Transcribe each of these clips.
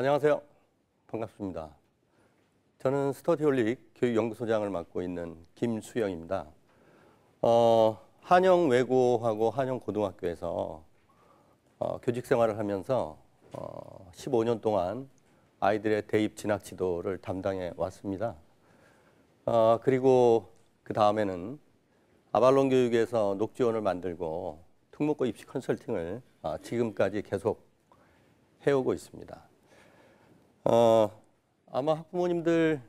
안녕하세요. 반갑습니다. 저는 스터디홀릭 교육연구소장을 맡고 있는 김수영입니다. 한영외고하고 한영고등학교에서 교직 생활을 하면서 15년 동안 아이들의 대입 진학 지도를 담당해 왔습니다. 그리고 그 다음에는 아발론 교육에서 녹지원을 만들고 특목고 입시 컨설팅을 지금까지 계속 해오고 있습니다. 아마 학부모님들,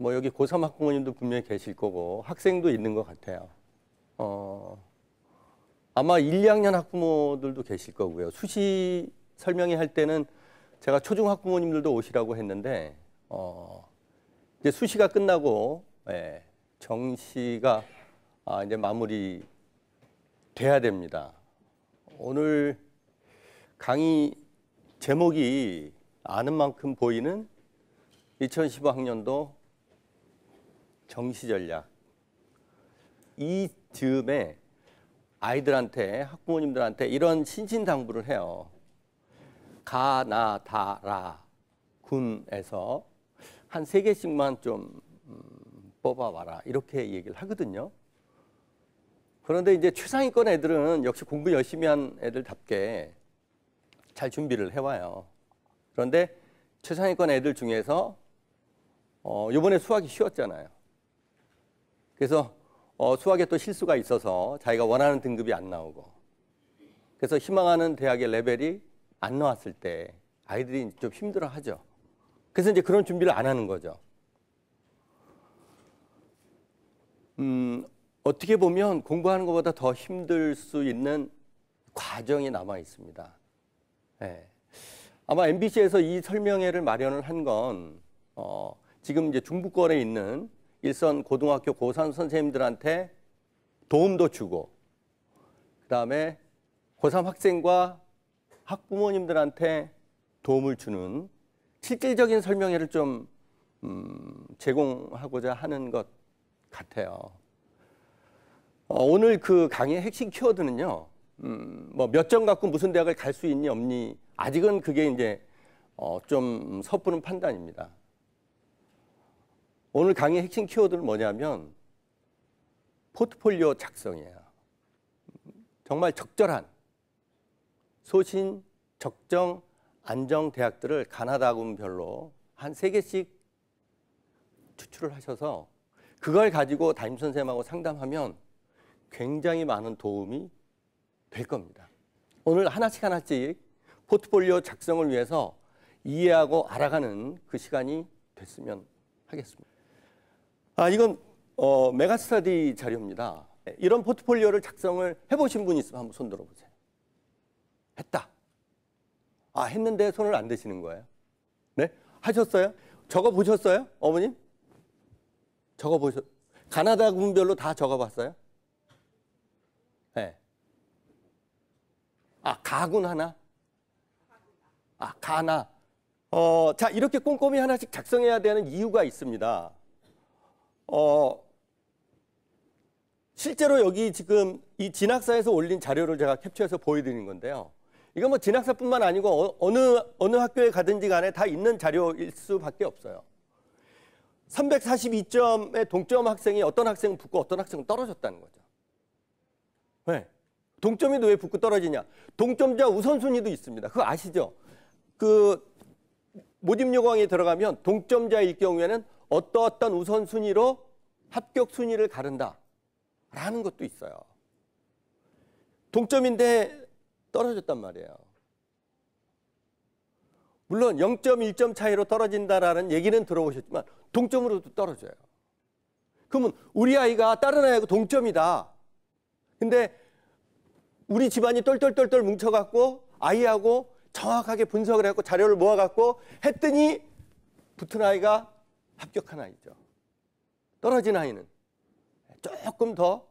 여기 고3 학부모님도 분명히 계실 거고 학생도 있는 것 같아요. 아마 1, 2학년 학부모들도 계실 거고요. 수시 설명회 할 때는 제가 초중 학부모님들도 오시라고 했는데 이제 수시가 끝나고 정시가 이제 마무리 돼야 됩니다. 오늘 강의 제목이 아는 만큼 보이는 2015학년도 정시 전략. 이 즈음에 아이들한테, 학부모님들한테 이런 신신당부를 해요. 가, 나, 다, 라, 군에서 한 3개씩만 좀 뽑아와라. 이렇게 얘기를 하거든요. 그런데 이제 최상위권 애들은 역시 공부 열심히 한 애들답게 잘 준비를 해와요. 그런데 최상위권 애들 중에서 이번에 수학이 쉬웠잖아요. 그래서 수학에 또 실수가 있어서 자기가 원하는 등급이 안 나오고, 그래서 희망하는 대학의 레벨이 안 나왔을 때 아이들이 좀 힘들어하죠. 그래서 이제 그런 준비를 안 하는 거죠. 어떻게 보면 공부하는 것보다 더 힘들 수 있는 과정이 남아 있습니다. 네. 아마 MBC에서 이 설명회를 마련을 한 건 지금 이제 중부권에 있는 일선 고등학교 고3 선생님들한테 도움도 주고, 그다음에 고3 학생과 학부모님들한테 도움을 주는 실질적인 설명회를 좀 제공하고자 하는 것 같아요. 오늘 그 강의의 핵심 키워드는요, 몇 점 갖고 무슨 대학을 갈 수 있니 없니, 아직은 그게 이제 좀 섣부른 판단입니다. 오늘 강의의 핵심 키워드는 뭐냐면 포트폴리오 작성이에요. 정말 적절한 소신, 적정, 안정 대학들을 가나다군별로 한 3개씩 추출을 하셔서 그걸 가지고 담임선생님하고 상담하면 굉장히 많은 도움이 될 겁니다. 오늘 하나씩 포트폴리오 작성을 위해서 이해하고 알아가는 그 시간이 됐으면 하겠습니다. 이건 메가스터디 자료입니다. 이런 포트폴리오를 작성을 해보신 분 있으면 한번 손 들어보세요. 했다. 했는데 손을 안 대시는 거예요. 네? 하셨어요? 적어보셨어요? 어머님? 가나다 군별로 다 적어봤어요? 네. 가군 하나? 가나. 자, 이렇게 꼼꼼히 하나씩 작성해야 되는 이유가 있습니다. 실제로 여기 지금 이 진학사에서 올린 자료를 제가 캡처해서 보여드리는 건데요. 이건 진학사뿐만 아니고 어느 학교에 가든지 간에 다 있는 자료일 수밖에 없어요. 342점의 동점 학생이 어떤 학생은 붙고 어떤 학생은 떨어졌다는 거죠. 네. 동점이 왜 붙고 떨어지냐? 동점자 우선순위도 있습니다. 그거 아시죠? 그 모집 요강에 들어가면 동점자일 경우에는 어떤 우선순위로 합격 순위를 가른다라는 것도 있어요. 동점인데 떨어졌단 말이에요. 물론 0.1점 차이로 떨어진다라는 얘기는 들어보셨지만 동점으로도 떨어져요. 그러면 우리 아이가 다른 아이하고 동점이다. 근데 우리 집안이 똘똘똘똘 뭉쳐갖고 아이하고 정확하게 분석을 해갖고 자료를 모아갖고 했더니 붙은 아이가 합격한 아이죠. 떨어진 아이는 조금 더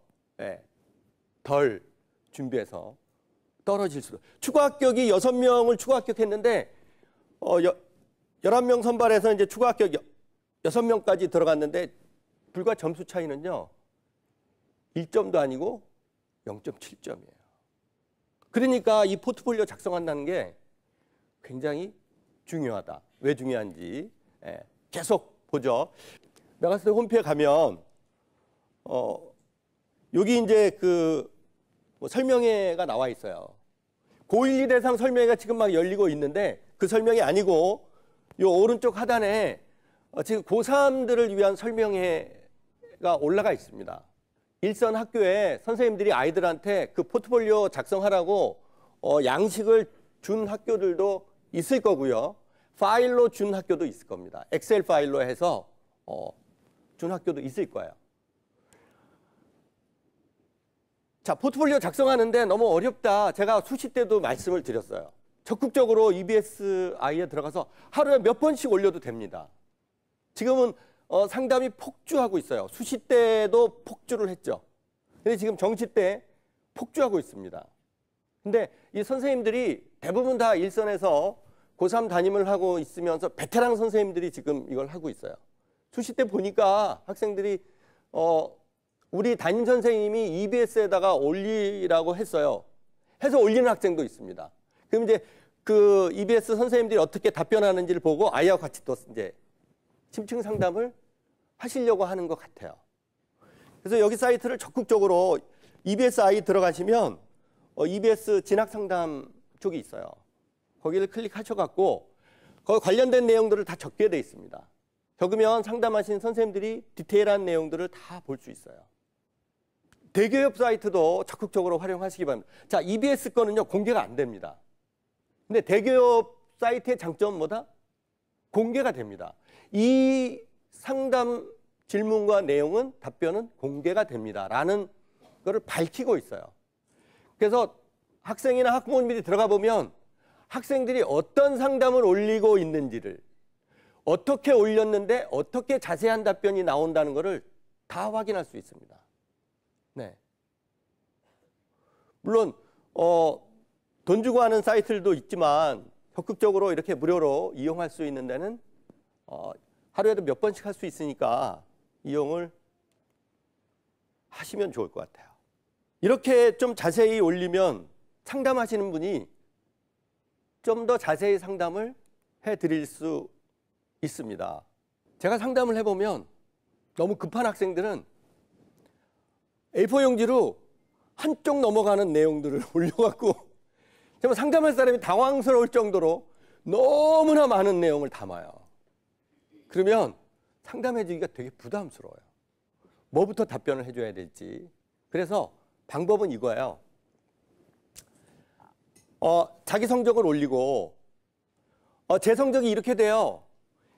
덜 준비해서 떨어질 수도. 추가 합격이 6명을 추가 합격했는데 11명 선발해서 이제 추가 합격 6명까지 들어갔는데 불과 점수 차이는요 1점도 아니고 0.7점이에요. 그러니까 이 포트폴리오 작성한다는 게 굉장히 중요하다. 왜 중요한지 계속 보죠. 메가스터디 홈페이지에 가면 여기 이제 뭐 설명회가 나와 있어요. 고1, 2 대상 설명회가 지금 막 열리고 있는데 그 설명이 아니고 요 오른쪽 하단에 지금 고3들을 위한 설명회가 올라가 있습니다. 일선 학교에 선생님들이 아이들한테 그 포트폴리오 작성하라고 양식을 준 학교들도 있을 거고요. 파일로 준 학교도 있을 겁니다. 엑셀 파일로 해서 준 학교도 있을 거예요. 자, 포트폴리오 작성하는데 너무 어렵다. 제가 수시 때도 말씀을 드렸어요. 적극적으로 EBSI에 들어가서 하루에 몇 번씩 올려도 됩니다. 지금은 상담이 폭주하고 있어요. 수시 때도 폭주를 했죠. 근데 지금 정시 때 폭주하고 있습니다. 근데 이 선생님들이 대부분 다 일선에서 고3 담임을 하고 있으면서 베테랑 선생님들이 지금 이걸 하고 있어요. 수시 때 보니까 학생들이 우리 담임 선생님이 EBS에다가 올리라고 했어요. 해서 올리는 학생도 있습니다. 그럼 이제 그 EBS 선생님들이 어떻게 답변하는지를 보고 아이와 같이 또 이제 심층 상담을 하시려고 하는 것 같아요. 그래서 여기 사이트를 적극적으로 EBSI 들어가시면 EBS 진학 상담 쪽이 있어요. 거기를 클릭하셔갖고 거기 관련된 내용들을 다 적게 돼 있습니다. 적으면 상담하신 선생님들이 디테일한 내용들을 다 볼 수 있어요. 대기업 사이트도 적극적으로 활용하시기 바랍니다. 자, EBS 거는요, 공개가 안 됩니다. 근데 대기업 사이트의 장점은 뭐다? 공개가 됩니다. 이 상담 질문과 내용은 답변은 공개가 됩니다. 라는 거를 밝히고 있어요. 그래서 학생이나 학부모님들이 들어가 보면 학생들이 어떤 상담을 올리고 있는지를 어떻게 올렸는데 어떻게 자세한 답변이 나온다는 것을 다 확인할 수 있습니다. 네. 물론 돈 주고 하는 사이트들도 있지만 적극적으로 이렇게 무료로 이용할 수 있는 데는 하루에도 몇 번씩 할 수 있으니까 이용을 하시면 좋을 것 같아요. 이렇게 좀 자세히 올리면 상담하시는 분이 좀 더 자세히 상담을 해드릴 수 있습니다. 제가 상담을 해보면 너무 급한 학생들은 A4 용지로 한쪽 넘어가는 내용들을 올려갖고 정말 상담할 사람이 당황스러울 정도로 너무나 많은 내용을 담아요. 그러면 상담해주기가 되게 부담스러워요. 뭐부터 답변을 해줘야 될지. 그래서 방법은 이거예요. 자기 성적을 올리고 제 성적이 이렇게 돼요.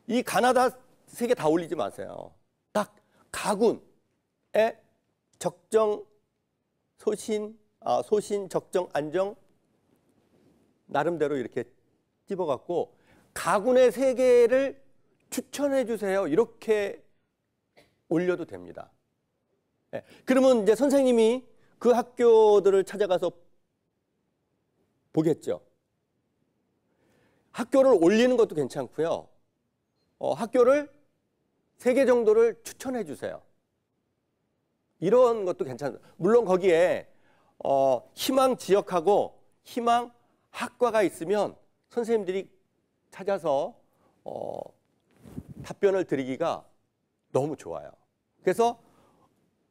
이 가나다 3개 다 올리지 마세요. 딱 가군의 적정, 소신, 적정, 안정 나름대로 이렇게 찝어갖고 가군의 3개를 추천해 주세요. 이렇게 올려도 됩니다. 네. 그러면 이제 선생님이 그 학교들을 찾아가서 보겠죠. 학교를 올리는 것도 괜찮고요. 학교를 3개 정도를 추천해 주세요. 이런 것도 괜찮아요. 물론 거기에 희망 지역하고 희망 학과가 있으면 선생님들이 찾아서 답변을 드리기가 너무 좋아요. 그래서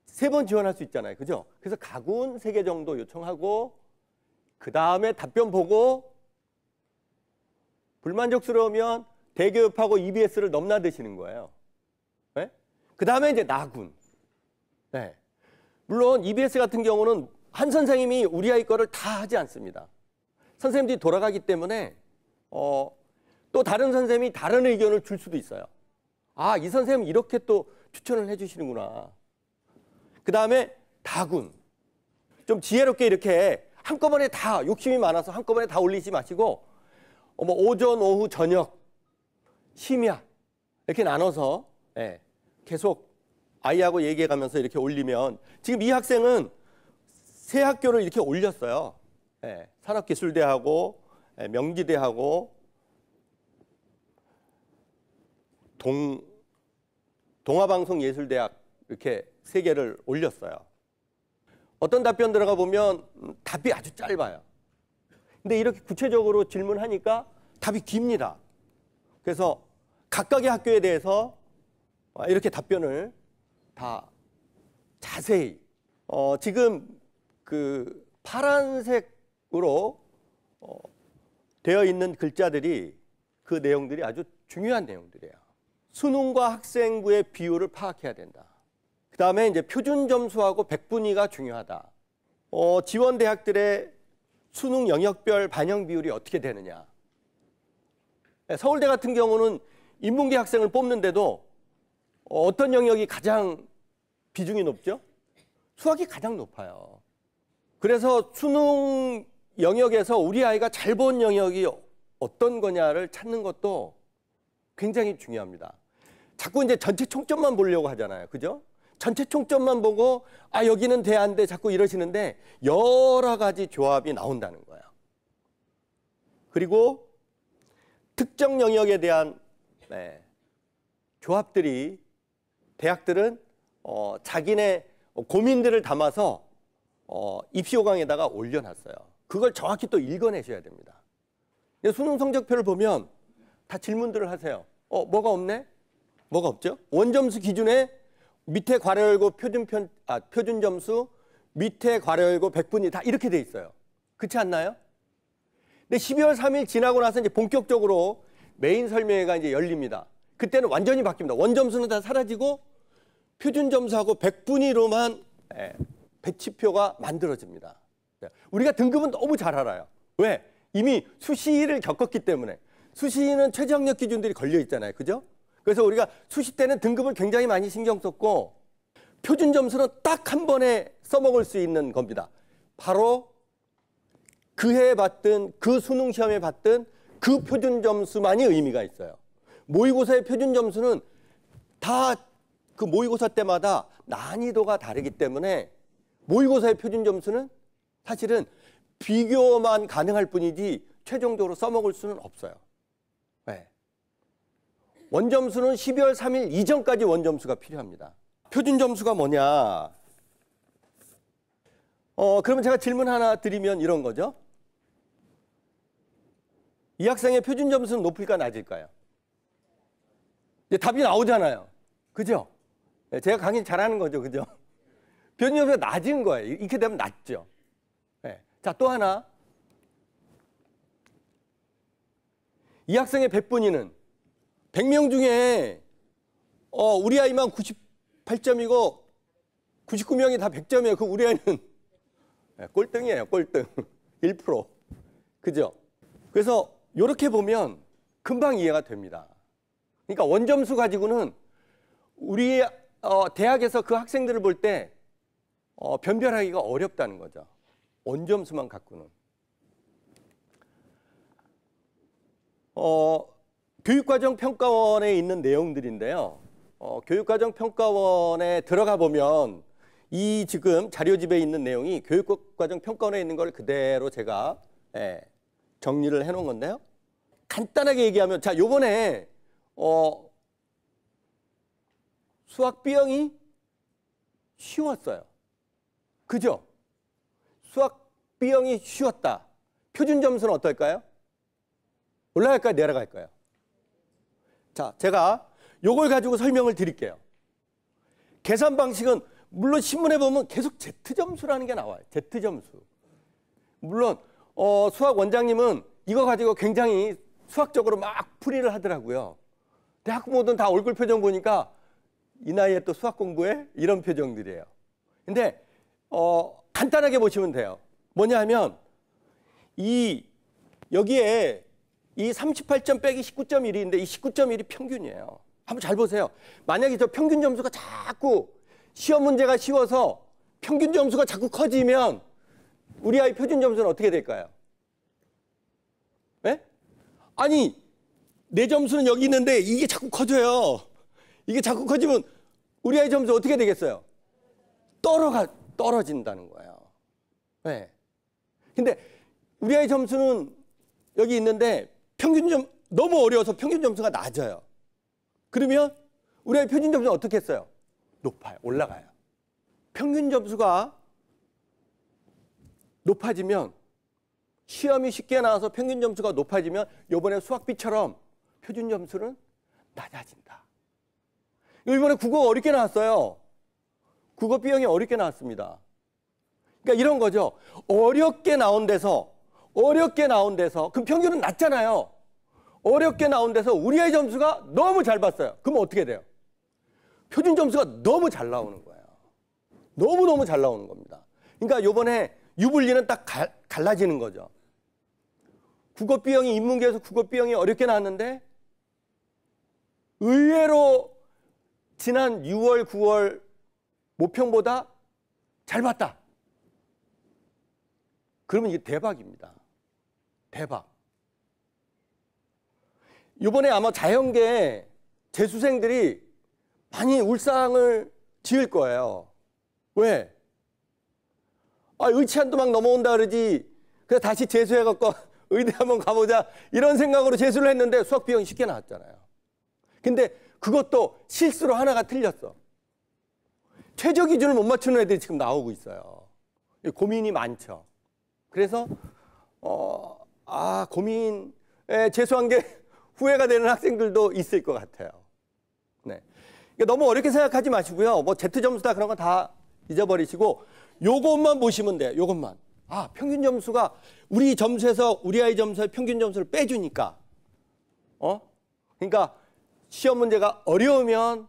3번 지원할 수 있잖아요. 그죠? 그래서 가군 3개 정도 요청하고 그 다음에 답변 보고 불만족스러우면 대기업하고 EBS를 넘나드시는 거예요. 네? 그 다음에 이제 나군. 네. 물론 EBS 같은 경우는 한 선생님이 우리 아이 거를 다 하지 않습니다. 선생님들이 돌아가기 때문에 또 다른 선생님이 다른 의견을 줄 수도 있어요. 아, 이 선생님 이렇게 또 추천을 해 주시는구나. 그 다음에 다군. 좀 지혜롭게 이렇게 한꺼번에 다 욕심이 많아서 한꺼번에 다 올리지 마시고 뭐 오전, 오후, 저녁, 심야 이렇게 나눠서 계속 아이하고 얘기해가면서 이렇게 올리면 지금 이 학생은 3 학교를 이렇게 올렸어요. 산업기술대하고 명지대하고 동아방송예술대학 이렇게 3개를 올렸어요. 어떤 답변 들어가 보면 답이 아주 짧아요. 근데 이렇게 구체적으로 질문하니까 답이 깁니다. 그래서 각각의 학교에 대해서 이렇게 답변을 다 자세히 지금 그 파란색으로 되어 있는 글자들이 그 내용들이 아주 중요한 내용들이에요. 수능과 학생부의 비율을 파악해야 된다. 그 다음에 이제 표준 점수하고 백분위가 중요하다. 지원 대학들의 수능 영역별 반영 비율이 어떻게 되느냐. 서울대 같은 경우는 인문계 학생을 뽑는데도 어떤 영역이 가장 비중이 높죠? 수학이 가장 높아요. 그래서 수능 영역에서 우리 아이가 잘 본 영역이 어떤 거냐를 찾는 것도 굉장히 중요합니다. 자꾸 이제 전체 총점만 보려고 하잖아요. 그죠? 전체 총점만 보고 여기는 돼 안 돼 자꾸 이러시는데 여러 가지 조합이 나온다는 거예요. 그리고 특정 영역에 대한 조합들이 대학들은 자기네 고민들을 담아서 입시 요강에다가 올려놨어요. 그걸 정확히 또 읽어내셔야 됩니다. 수능 성적표를 보면 다 질문들을 하세요. 뭐가 없네? 뭐가 없죠? 원점수 기준에 밑에 괄호 열고 표준 점수, 밑에 괄호 열고 백분위 다 이렇게 돼 있어요. 그렇지 않나요? 근데 12월 3일 지나고 나서 이제 본격적으로 메인 설명회가 이제 열립니다. 그때는 완전히 바뀝니다. 원점수는 다 사라지고 표준 점수하고 백분위로만 배치표가 만들어집니다. 우리가 등급은 너무 잘 알아요. 왜? 이미 수시를 겪었기 때문에. 수시는 최저학력 기준들이 걸려 있잖아요. 그죠? 그래서 우리가 수시 때는 등급을 굉장히 많이 신경 썼고 표준 점수는 딱 한 번에 써먹을 수 있는 겁니다. 바로 그 해에 봤던 그 수능 시험에 봤던 그 표준 점수만이 의미가 있어요. 모의고사의 표준 점수는 다 그 모의고사 때마다 난이도가 다르기 때문에 모의고사의 표준 점수는 사실은 비교만 가능할 뿐이지 최종적으로 써먹을 수는 없어요. 네. 원점수는 12월 3일 이전까지 원점수가 필요합니다. 표준 점수가 뭐냐? 그러면 제가 질문 하나 드리면 이런 거죠. 이 학생의 표준 점수는 높을까 낮을까요? 이제 답이 나오잖아요. 그죠? 제가 강의 잘하는 거죠. 그죠? 표준 점수가 낮은 거예요. 이렇게 되면 낮죠. 네. 자, 또 하나. 이 학생의 백분위는 100명 중에 우리 아이만 98점이고 99명이 다 100점이에요. 그 우리 아이는 꼴등이에요. 꼴등. 1%. 그죠? 그래서 이렇게 보면 금방 이해가 됩니다. 그러니까 원점수 가지고는 우리 대학에서 그 학생들을 볼 때 변별하기가 어렵다는 거죠. 원점수만 갖고는. 교육과정평가원에 있는 내용들인데요. 교육과정평가원에 들어가 보면 이 지금 자료집에 있는 내용이 교육과정평가원에 있는 걸 그대로 제가 정리를 해놓은 건데요. 간단하게 얘기하면 자, 요번에 수학 B형이 쉬웠어요. 그죠? 수학 B형이 쉬웠다. 표준 점수는 어떨까요? 올라갈까요? 내려갈까요? 자, 제가 요걸 가지고 설명을 드릴게요. 계산 방식은 물론 신문에 보면 계속 Z점수라는 게 나와요. Z점수. 물론 수학 원장님은 이거 가지고 굉장히 수학적으로 막 풀이를 하더라고요. 근데 학부모들은 다 얼굴 표정 보니까 이 나이에 또 수학 공부해? 이런 표정들이에요. 근데 간단하게 보시면 돼요. 뭐냐 하면 여기에 이 38점 빼기 19.1인데 이 19.1이 평균이에요. 한번 잘 보세요. 만약에 저 평균 점수가 자꾸 시험 문제가 쉬워서 평균 점수가 자꾸 커지면 우리 아이 표준 점수는 어떻게 될까요? 네? 아니, 내 점수는 여기 있는데 이게 자꾸 커져요. 이게 자꾸 커지면 우리 아이 점수 어떻게 되겠어요? 떨어진다는 거예요. 네. 근데 우리 아이 점수는 여기 있는데 너무 어려워서 평균 점수가 낮아요. 그러면 우리 아이 표준 점수는 어떻게 했어요? 높아요. 올라가요. 평균 점수가 높아지면 시험이 쉽게 나와서 평균 점수가 높아지면 이번에 수학 B처럼 표준 점수는 낮아진다. 이번에 국어 어렵게 나왔어요. 국어 B형이 어렵게 나왔습니다. 그러니까 이런 거죠. 어렵게 나온 데서 그럼 평균은 낮잖아요. 어렵게 나온 데서 우리 아이 점수가 너무 잘 봤어요. 그럼 어떻게 돼요? 표준 점수가 너무 잘 나오는 거예요. 너무너무 잘 나오는 겁니다. 그러니까 요번에 유불리는 딱 갈라지는 거죠. 국어 B형이 인문계에서 국어 B형이 어렵게 나왔는데 의외로 지난 6월, 9월 모평보다 잘 봤다. 그러면 이게 대박입니다. 대박. 이번에 아마 자연계 재수생들이 많이 울상을 지을 거예요. 왜? 의치안도 막 넘어온다 그러지. 그래서 다시 재수해갖고 의대 한번 가보자. 이런 생각으로 재수를 했는데 수학 B형이 쉽게 나왔잖아요. 근데 그것도 실수로 하나가 틀렸어. 최저 기준을 못 맞추는 애들이 지금 나오고 있어요. 고민이 많죠. 그래서 고민에 재수한 게 후회가 되는 학생들도 있을 것 같아요. 네. 그러니까 너무 어렵게 생각하지 마시고요. 뭐 Z점수다 그런 거 다 잊어버리시고 요것만 보시면 돼요. 요것만. 평균 점수가 우리 점수에서 우리 아이 점수의 평균 점수를 빼주니까. 그러니까 시험 문제가 어려우면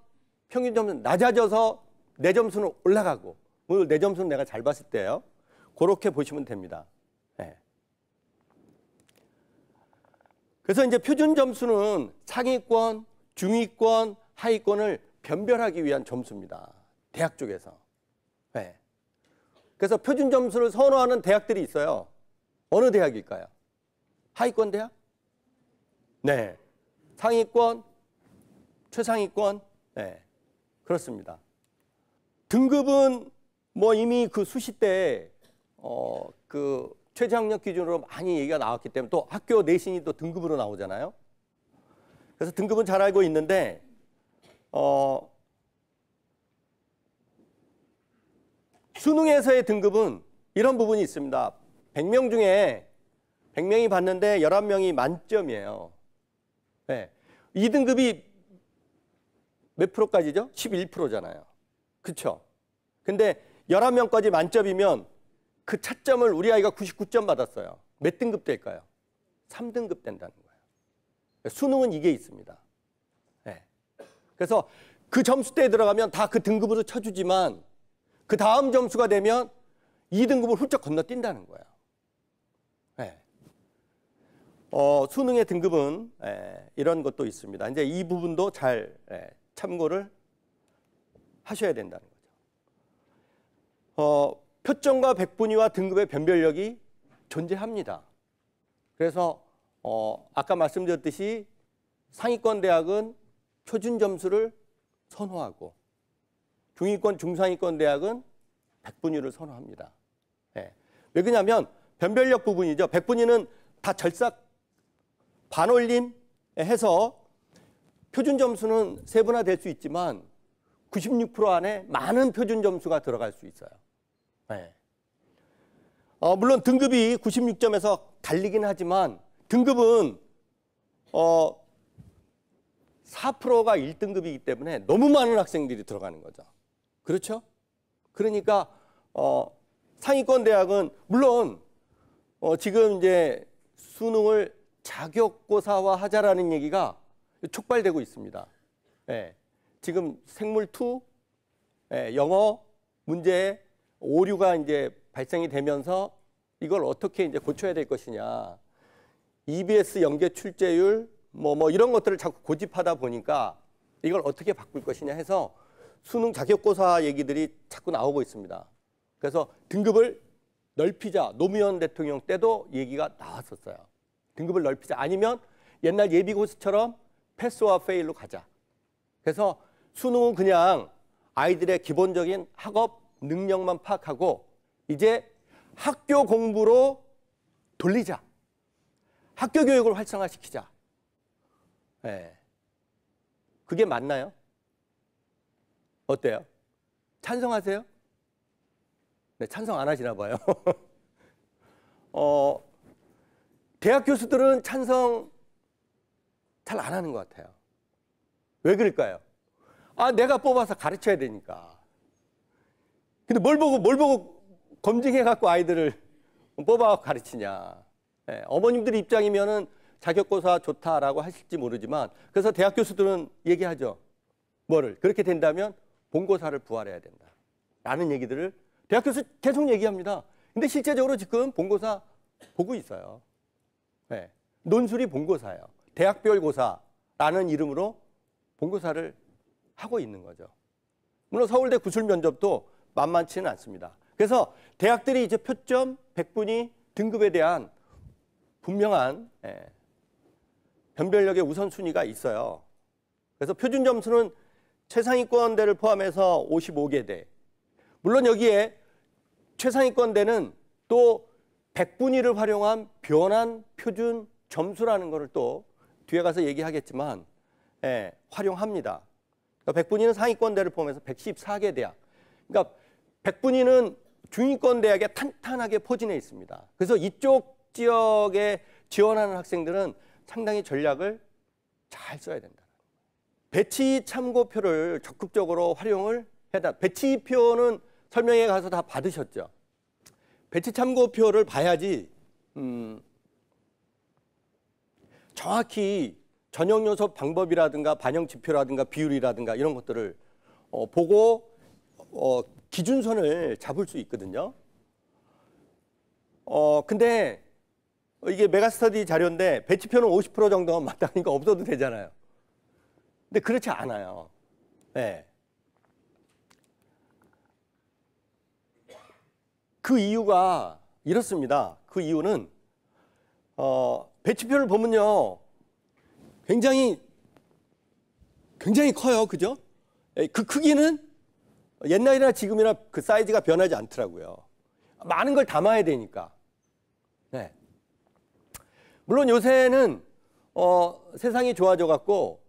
평균 점수는 낮아져서 내 점수는 올라가고 오늘 내 점수는 내가 잘 봤을 때요. 그렇게 보시면 됩니다. 네. 그래서 이제 표준 점수는 상위권, 중위권, 하위권을 변별하기 위한 점수입니다. 대학 쪽에서. 네. 그래서 표준 점수를 선호하는 대학들이 있어요. 어느 대학일까요? 하위권 대학? 네. 상위권, 최상위권? 네. 그렇습니다. 등급은 뭐 이미 그 수시 때 그 최저학력 기준으로 많이 얘기가 나왔기 때문에 또 학교 내신이 또 등급으로 나오잖아요. 그래서 등급은 잘 알고 있는데 수능에서의 등급은 이런 부분이 있습니다. 100명 중에 100명이 봤는데 11명이 만점이에요. 네. 2등급이 몇 프로까지죠? 11%잖아요. 그렇죠? 근데 11명까지 만점이면 그 차점을 우리 아이가 99점 받았어요. 몇 등급 될까요? 3등급 된다는 거예요. 수능은 이게 있습니다. 네. 그래서 그 점수대에 들어가면 다 그 등급으로 쳐주지만 그 다음 점수가 되면 2등급을 훌쩍 건너뛴다는 거예요. 네. 수능의 등급은 이런 것도 있습니다. 이제 이 부분도 잘 참고를 하셔야 된다는 거죠. 표점과 백분위와 등급의 변별력이 존재합니다. 그래서 아까 말씀드렸듯이 상위권 대학은 표준 점수를 선호하고 중위권, 중상위권 대학은 백분위를 선호합니다. 네. 왜 그러냐면 변별력 부분이죠. 백분위는 다 절삭 반올림 해서 표준 점수는 세분화될 수 있지만 96% 안에 많은 표준 점수가 들어갈 수 있어요. 네. 물론 등급이 96점에서 달리긴 하지만 등급은 4%가 1등급이기 때문에 너무 많은 학생들이 들어가는 거죠. 그렇죠? 그러니까 상위권 대학은 물론 지금 이제 수능을 자격고사화 하자라는 얘기가 촉발되고 있습니다. 네. 지금 생물2, 영어 문제에 오류가 이제 발생이 되면서 이걸 어떻게 이제 고쳐야 될 것이냐. EBS 연계 출제율 뭐 이런 것들을 자꾸 고집하다 보니까 이걸 어떻게 바꿀 것이냐 해서 수능 자격고사 얘기들이 자꾸 나오고 있습니다. 그래서 등급을 넓히자. 노무현 대통령 때도 얘기가 나왔었어요. 등급을 넓히자. 아니면 옛날 예비고시처럼 패스와 페일로 가자. 그래서 수능은 그냥 아이들의 기본적인 학업 능력만 파악하고 이제 학교 공부로 돌리자. 학교 교육을 활성화시키자. 네. 그게 맞나요? 어때요? 찬성하세요? 네, 찬성 안 하시나 봐요. 대학 교수들은 찬성하지 잘 안 하는 것 같아요. 왜 그럴까요? 아, 내가 뽑아서 가르쳐야 되니까. 근데 뭘 보고 검증해갖고 아이들을 뽑아갖고 가르치냐. 예, 어머님들 입장이면은 자격고사 좋다라고 하실지 모르지만, 그래서 대학 교수들은 얘기하죠. 뭐를? 그렇게 된다면 본고사를 부활해야 된다. 라는 얘기들을 대학 교수 계속 얘기합니다. 근데 실제적으로 지금 본고사 보고 있어요. 예, 논술이 본고사예요. 대학별 고사라는 이름으로 본고사를 하고 있는 거죠. 물론 서울대 구술 면접도 만만치는 않습니다. 그래서 대학들이 이제 표점, 백분위, 등급에 대한 분명한 변별력의 우선순위가 있어요. 그래서 표준 점수는 최상위권대를 포함해서 55개대. 물론 여기에 최상위권대는 또 백분위를 활용한 변환 표준 점수라는 것을 또 뒤에 가서 얘기하겠지만 활용합니다. 그러니까 백분위는 상위권대를 포함해서 114개 대학. 그러니까 백분위는 중위권 대학에 탄탄하게 포진해 있습니다. 그래서 이쪽 지역에 지원하는 학생들은 상당히 전략을 잘 써야 된다. 배치 참고표를 적극적으로 활용을 해야 된다. 배치표는 설명회 가서 다 받으셨죠. 배치 참고표를 봐야지 정확히 전형 요소 방법이라든가 반영 지표라든가 비율이라든가 이런 것들을 보고 기준선을 잡을 수 있거든요. 근데 이게 메가스터디 자료인데 배치표는 50% 정도만 맞다니까 없어도 되잖아요. 근데 그렇지 않아요. 네. 그 이유가 이렇습니다. 그 이유는 배치표를 보면요, 굉장히 커요, 그죠? 그 크기는 옛날이나 지금이나 그 사이즈가 변하지 않더라고요. 많은 걸 담아야 되니까. 네. 물론 요새는 세상이 좋아져 갖고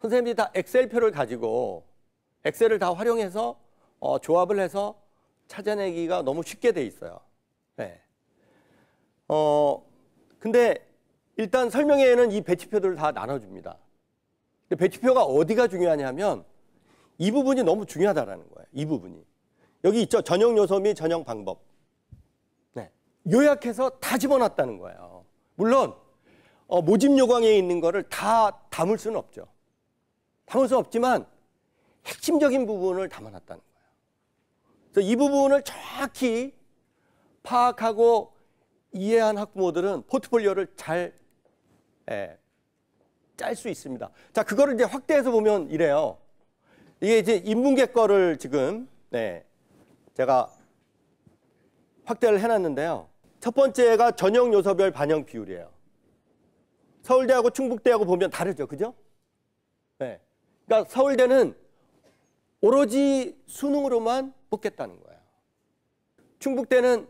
선생님들이 다 엑셀표를 가지고 엑셀을 다 활용해서 조합을 해서 찾아내기가 너무 쉽게 돼 있어요. 네. 근데 일단 설명회에는 이 배치표들을 다 나눠줍니다. 근데 배치표가 어디가 중요하냐면 이 부분이 너무 중요하다라는 거예요. 이 부분이. 여기 있죠. 전형 요소 및 전형 방법. 네. 요약해서 다 집어넣었다는 거예요. 물론 모집 요강에 있는 거를 다 담을 수는 없죠. 담을 수는 없지만 핵심적인 부분을 담아놨다는 거예요. 그래서 이 부분을 정확히 파악하고 이해한 학부모들은 포트폴리오를 잘 짤 수 있습니다. 자, 그거를 이제 확대해서 보면 이래요. 이게 이제 인문계 거를 지금 제가 확대를 해놨는데요. 첫 번째가 전형 요소별 반영 비율이에요. 서울대하고 충북대하고 보면 다르죠, 그죠? 네. 그러니까 서울대는 오로지 수능으로만 뽑겠다는 거예요. 충북대는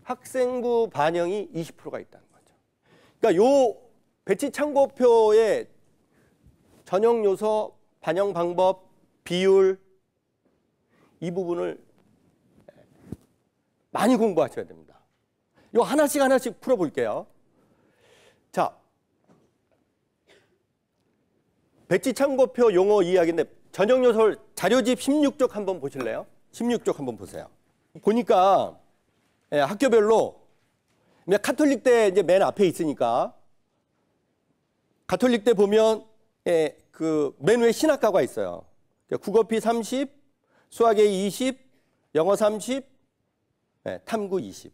학생부 반영이 20%가 있다는 거죠. 그러니까 요 배치 참고표의 전형 요소, 반영 방법, 비율 이 부분을 많이 공부하셔야 됩니다. 요 하나씩 풀어볼게요. 자, 배치 참고표 용어 이야기인데 전형 요소 자료집 16쪽 한번 보실래요? 16쪽 한번 보세요. 보니까 학교별로 카톨릭대 이제 맨 앞에 있으니까 가톨릭대 보면 그 맨 위에 신학과가 있어요. 국어피 30, 수학에 20, 영어 30, 탐구 20.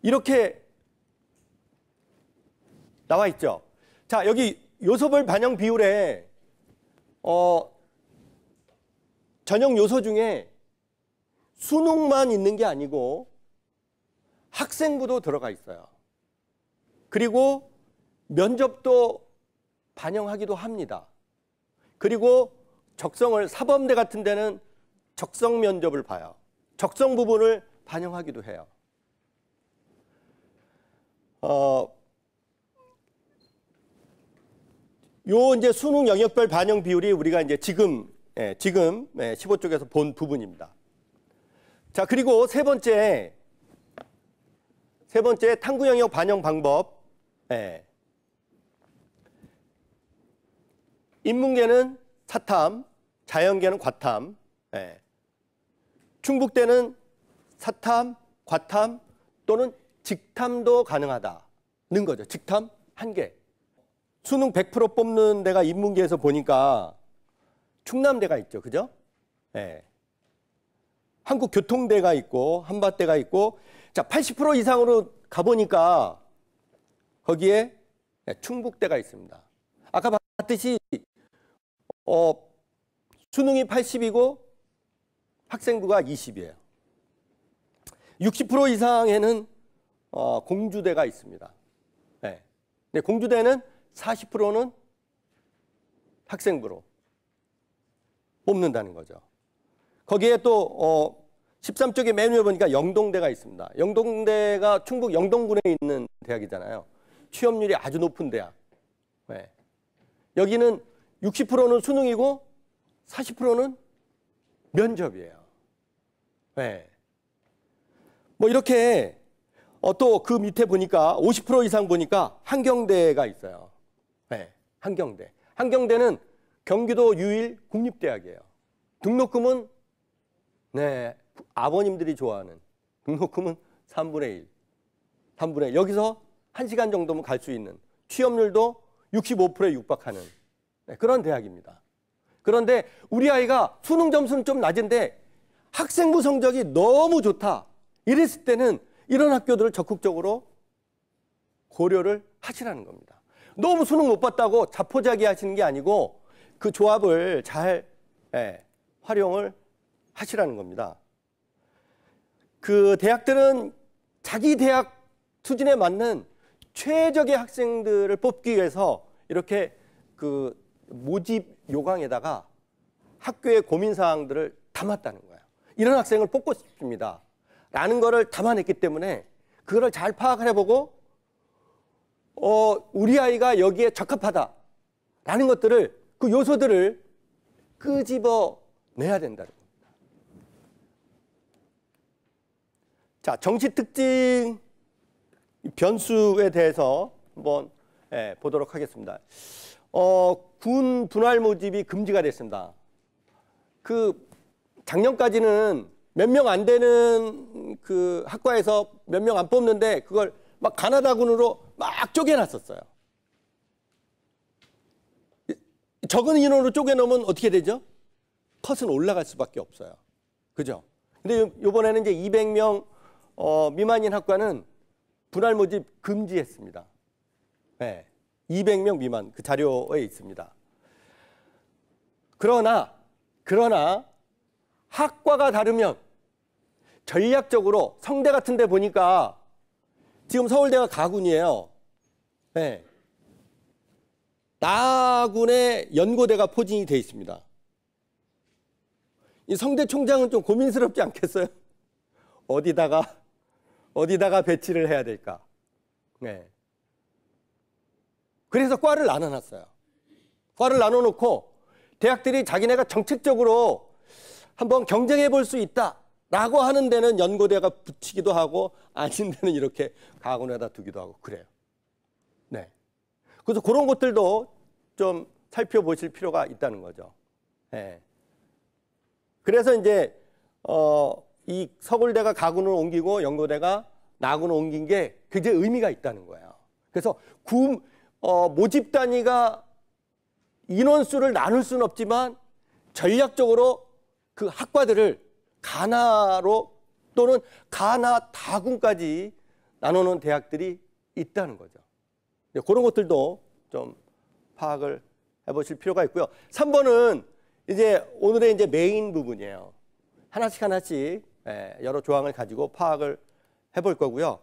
이렇게 나와 있죠. 자, 여기 요소별 반영 비율에 전형 요소 중에 수능만 있는 게 아니고 학생부도 들어가 있어요. 그리고 면접도 반영하기도 합니다. 그리고 적성을 사범대 같은 데는 적성 면접을 봐요. 적성 부분을 반영하기도 해요. 요 이제 수능 영역별 반영 비율이 우리가 이제 지금 15쪽에서 본 부분입니다. 자, 그리고 세 번째 탐구 영역 반영 방법. 인문계는 사탐, 자연계는 과탐, 예. 충북대는 사탐, 과탐 또는 직탐도 가능하다는 거죠. 직탐 1개. 수능 100% 뽑는 데가 인문계에서 보니까 충남대가 있죠. 그죠? 예. 한국교통대가 있고 한밭대가 있고 자, 80% 이상으로 가보니까 거기에 충북대가 있습니다. 아까 봤듯이 수능이 80이고 학생부가 20이에요. 60% 이상에는 공주대가 있습니다. 네. 근데 공주대는 40%는 학생부로 뽑는다는 거죠. 거기에 또 13쪽에 맨 위에 보니까 영동대가 있습니다. 영동대가 충북 영동군에 있는 대학이잖아요. 취업률이 아주 높은 대학. 네. 여기는 60%는 수능이고 40%는 면접이에요. 네. 뭐 이렇게 또 그 밑에 보니까 50% 이상 보니까 한경대가 있어요. 네. 한경대. 한경대는 경기도 유일 국립대학이에요. 등록금은 네, 아버님들이 좋아하는 등록금은 3분의 1. 3분의 1. 여기서 1시간 정도면 갈 수 있는 취업률도 65%에 육박하는 네, 그런 대학입니다. 그런데 우리 아이가 수능 점수는 좀 낮은데 학생부 성적이 너무 좋다. 이랬을 때는 이런 학교들을 적극적으로 고려를 하시라는 겁니다. 너무 수능 못 봤다고 자포자기 하시는 게 아니고 그 조합을 잘 활용을 하시라는 겁니다. 그 대학들은 자기 대학 수준에 맞는 최적의 학생들을 뽑기 위해서 이렇게 그 모집 요강에다가 학교의 고민사항들을 담았다는 거예요. 이런 학생을 뽑고 싶습니다. 라는 거를 담아냈기 때문에 그거를 잘 파악을 해보고 우리 아이가 여기에 적합하다라는 것들을 그 요소들을 끄집어내야 된다는 겁니다. 자, 정시 특징 변수에 대해서 한번 보도록 하겠습니다. 군 분할 모집이 금지가 됐습니다. 그 작년까지는 몇 명 안 되는 그 학과에서 몇 명 안 뽑는데 그걸 막 가나다군으로 막 쪼개놨었어요. 적은 인원으로 쪼개놓으면 어떻게 되죠? 컷은 올라갈 수밖에 없어요. 그죠? 근데 이번에는 이제 200명 미만인 학과는 분할 모집 금지했습니다. 네, 200명 미만 그 자료에 있습니다. 그러나 학과가 다르면 전략적으로 성대 같은 데 보니까 지금 서울대가 가군이에요. 네. 나군에 연고대가 포진이 돼 있습니다. 이 성대 총장은 좀 고민스럽지 않겠어요? 어디다가 배치를 해야 될까? 네. 그래서 과를 나눠놨어요. 과를 나눠놓고 대학들이 자기네가 정책적으로 한번 경쟁해 볼 수 있다라고 하는 데는 연고대가 붙이기도 하고 아닌 데는 이렇게 가군에다 두기도 하고 그래요. 네. 그래서 그런 것들도 좀 살펴보실 필요가 있다는 거죠. 네. 그래서 이제 이 서울대가 가군을 옮기고 연고대가 나군을 옮긴 게 굉장히 의미가 있다는 거예요. 그래서 모집 단위가 인원수를 나눌 수는 없지만 전략적으로 그 학과들을 가나로 또는 가나 다군까지 나누는 대학들이 있다는 거죠. 그런 것들도 좀 파악을 해보실 필요가 있고요. 3번은 이제 오늘의 이제 메인 부분이에요. 하나씩 여러 조항을 가지고 파악을 해볼 거고요.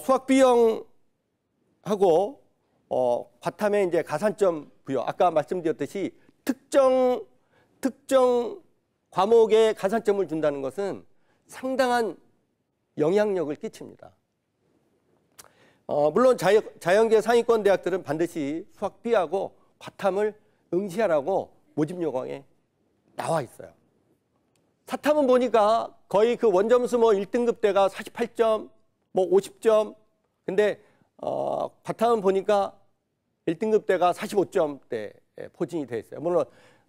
수학 비용하고 과탐의 이제 가산점 부여. 아까 말씀드렸듯이 특정 과목에 가산점을 준다는 것은 상당한 영향력을 끼칩니다. 물론 자연계 상위권 대학들은 반드시 수학 B하고 과탐을 응시하라고 모집 요강에 나와 있어요. 사탐은 보니까 거의 그 원점수 뭐 1등급 대가 48점, 뭐 50점. 근데 과탐은 보니까 1등급 대가 45점대 포진이 돼 있어요. 물론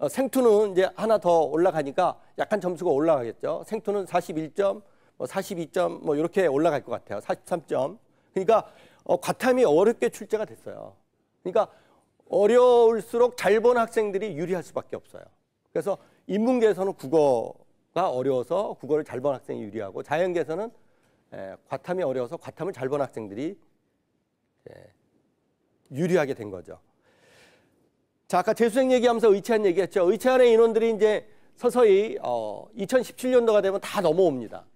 생투는 이제 하나 더 올라가니까 약간 점수가 올라가겠죠. 생투는 41점, 뭐 42점 뭐 이렇게 올라갈 것 같아요. 43점. 그러니까 과탐이 어렵게 출제가 됐어요. 그러니까 어려울수록 잘 본 학생들이 유리할 수밖에 없어요. 그래서 인문계에서는 국어가 어려워서 국어를 잘 본 학생이 유리하고, 자연계에서는 과탐이 어려워서 과탐을 잘 본 학생들이 유리하게 된 거죠. 자, 아까 재수생 얘기하면서 의치안 얘기했죠. 의치안의 인원들이 이제 서서히 2017년도가 되면 다 넘어옵니다.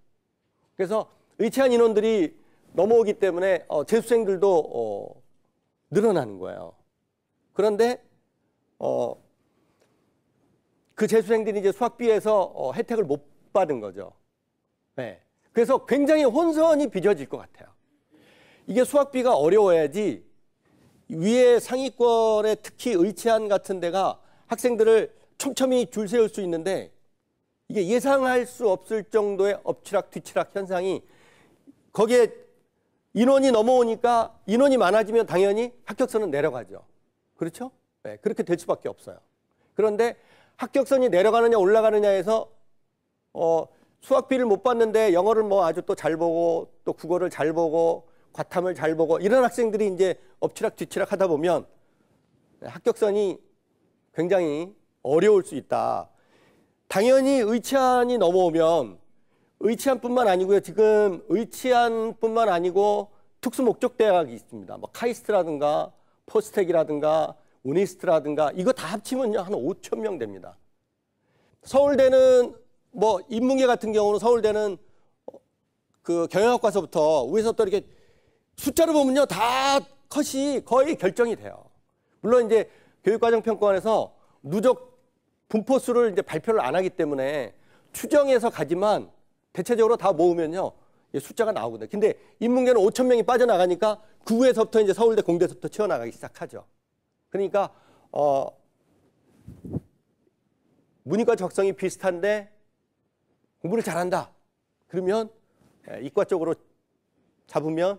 그래서 의치안 인원들이 넘어오기 때문에 재수생들도 늘어나는 거예요. 그런데 그 재수생들이 이제 수학비에서 혜택을 못 받은 거죠. 네. 그래서 굉장히 혼선이 빚어질 것 같아요. 이게 수학비가 어려워야지 위에 상위권에 특히 의치안 같은 데가 학생들을 촘촘히 줄 세울 수 있는데, 이게 예상할 수 없을 정도의 엎치락 뒤치락 현상이, 거기에 인원이 넘어오니까 인원이 많아지면 당연히 합격선은 내려가죠. 그렇죠? 네, 그렇게 될 수밖에 없어요. 그런데 합격선이 내려가느냐 올라가느냐에서 수학비를 못 받는데 영어를 뭐 아주 또 잘 보고 또 국어를 잘 보고 과탐을 잘 보고 이런 학생들이 이제 엎치락 뒤치락 하다 보면 합격선이 굉장히 어려울 수 있다. 당연히 의치안이 넘어오면, 의치안뿐만 아니고요. 지금 의치안뿐만 아니고 특수 목적 대학이 있습니다. 뭐 카이스트라든가 포스텍이라든가 우니스트라든가 이거 다 합치면요 한 5천 명 됩니다. 서울대는 뭐 인문계 같은 경우는 서울대는 그 경영학과서부터 위에서 또 이렇게 숫자로 보면요 다 컷이 거의 결정이 돼요. 물론 이제 교육과정평가원에서 누적 분포수를 이제 발표를 안 하기 때문에 추정해서 가지만 대체적으로 다 모으면요 숫자가 나오거든요. 근데 인문계는 5천 명이 빠져나가니까 그 위에서부터 이제 서울대 공대서부터 튀어나가기 시작하죠. 그러니까 문이과 적성이 비슷한데 공부를 잘한다. 그러면 이과 쪽으로 잡으면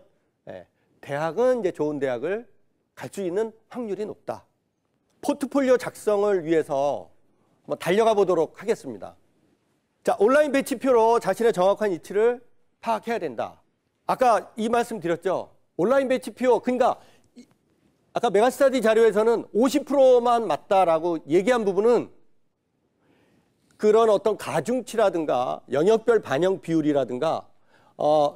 대학은 이제 좋은 대학을 갈 수 있는 확률이 높다. 포트폴리오 작성을 위해서 한번 달려가 보도록 하겠습니다. 자, 온라인 배치표로 자신의 정확한 위치를 파악해야 된다. 아까 이 말씀 드렸죠. 온라인 배치표, 그러니까 아까 메가스터디 자료에서는 50%만 맞다라고 얘기한 부분은 그런 어떤 가중치라든가 영역별 반영 비율이라든가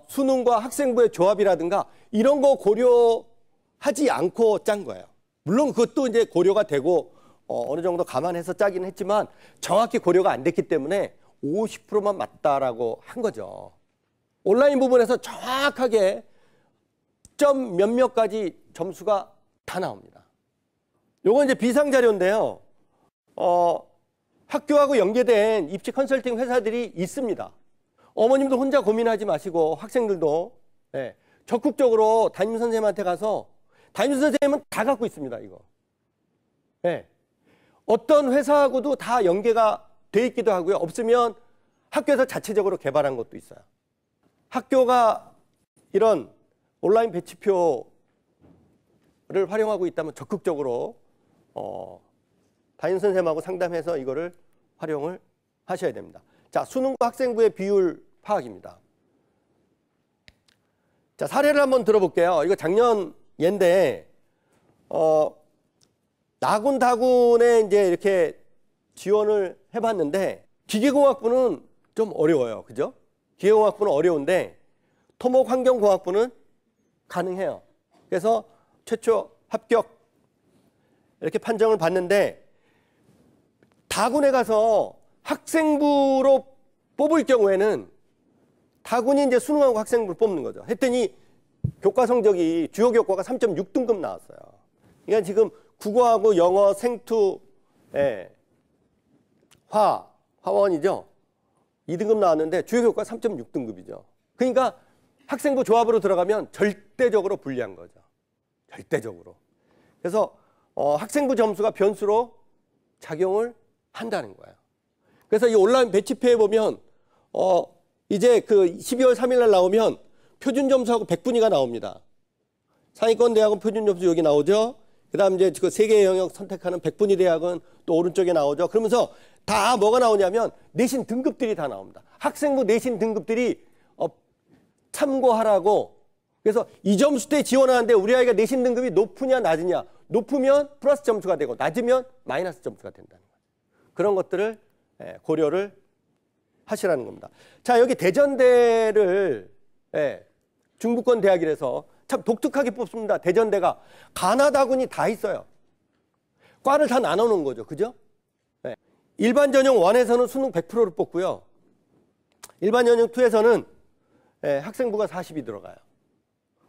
수능과 학생부의 조합이라든가 이런 거 고려하지 않고 짠 거예요. 물론 그것도 이제 고려가 되고 어느 정도 감안해서 짜긴 했지만 정확히 고려가 안 됐기 때문에 50%만 맞다라고 한 거죠. 온라인 부분에서 정확하게 점 몇몇 가지 점수가 다 나옵니다. 요건 이제 비상자료인데요. 학교하고 연계된 입시 컨설팅 회사들이 있습니다. 어머님도 혼자 고민하지 마시고 학생들도 적극적으로 담임선생님한테 가서, 담임선생님은 다 갖고 있습니다. 이거. 어떤 회사하고도 다 연계가 돼 있기도 하고요. 없으면 학교에서 자체적으로 개발한 것도 있어요. 학교가 이런 온라인 배치표를 활용하고 있다면 적극적으로 담임선생님하고 상담해서 이거를 활용을 하셔야 됩니다. 자, 수능과 학생부의 비율 파악입니다. 자, 사례를 한번 들어볼게요. 이거 작년 예인데 나군다군에 이제 이렇게 지원을 해봤는데 기계공학부는 좀 어려워요. 그죠? 기계공학부는 어려운데 토목환경공학부는 가능해요. 그래서 최초 합격 이렇게 판정을 받는데, 다군에 가서 학생부로 뽑을 경우에는 다군이 이제 수능하고 학생부를 뽑는 거죠. 했더니 교과 성적이 주요 교과가 3.6등급 나왔어요. 그러니까 지금 국어하고 영어, 생투, 화원이죠. 2등급 나왔는데 주요 교과 3.6등급이죠. 그러니까 학생부 조합으로 들어가면 절대적으로 불리한 거죠. 절대적으로. 그래서 학생부 점수가 변수로 작용을 한다는 거예요. 그래서 이 온라인 배치표에 보면 이제 그 12월 3일 날 나오면 표준 점수하고 백분위가 나옵니다. 상위권 대학은 표준 점수 여기 나오죠. 그다음 이제 그 세 개의 영역 선택하는 백분위 대학은 또 오른쪽에 나오죠. 그러면서 다 뭐가 나오냐면 내신 등급들이 다 나옵니다. 학생부 내신 등급들이 참고하라고. 그래서 이 점수대 지원하는데 우리 아이가 내신 등급이 높으냐 낮으냐. 높으면 플러스 점수가 되고 낮으면 마이너스 점수가 된다는 거예요. 그런 것들을 고려를 하시라는 겁니다. 자, 여기 대전대를 중부권 대학이라서 참 독특하게 뽑습니다. 대전대가 가나다군이 다 있어요. 과를 다 나눠놓은 거죠. 그죠? 일반 전형 1에서는 수능 100%를 뽑고요. 일반 전형 2에서는 학생부가 40이 들어가요.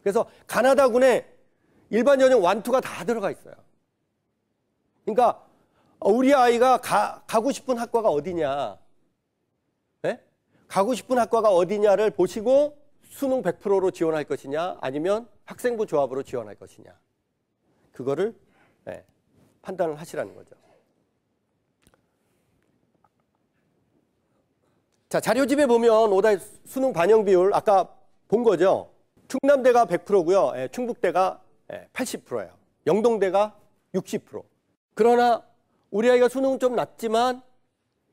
그래서 가나다군에 일반 전형 1, 2가 다 들어가 있어요. 그러니까 우리 아이가 가고 싶은 학과가 어디냐, 가고 싶은 학과가 어디냐를 보시고 수능 100%로 지원할 것이냐 아니면 학생부 조합으로 지원할 것이냐, 그거를 판단을 하시라는 거죠. 자, 자료집에 보면 오다 수능 반영 비율 아까 본 거죠. 충남대가 100%고요. 충북대가 80%예요. 영동대가 60%. 그러나 우리 아이가 수능은 좀 낮지만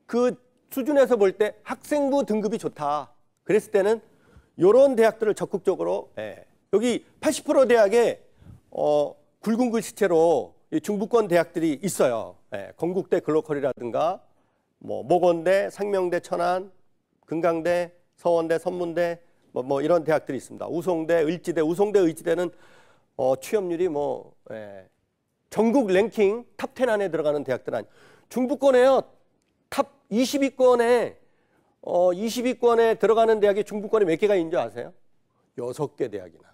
그 수준에서 볼 때 학생부 등급이 좋다. 그랬을 때는 이런 대학들을 적극적으로 여기 80% 대학에 굵은 글씨체로 중부권 대학들이 있어요. 건국대 글로컬이라든가 뭐 모건대, 상명대, 천안, 금강대, 서원대, 선문대 뭐 이런 대학들이 있습니다. 우송대, 을지대, 우송대, 을지대는 취업률이 전국 랭킹 탑 10 안에 들어가는 대학들 아니. 중부권에요. 탑 20위권에 20위권에 들어가는 대학이 중부권에 몇 개가 있는 줄 아세요? 6개 대학이나.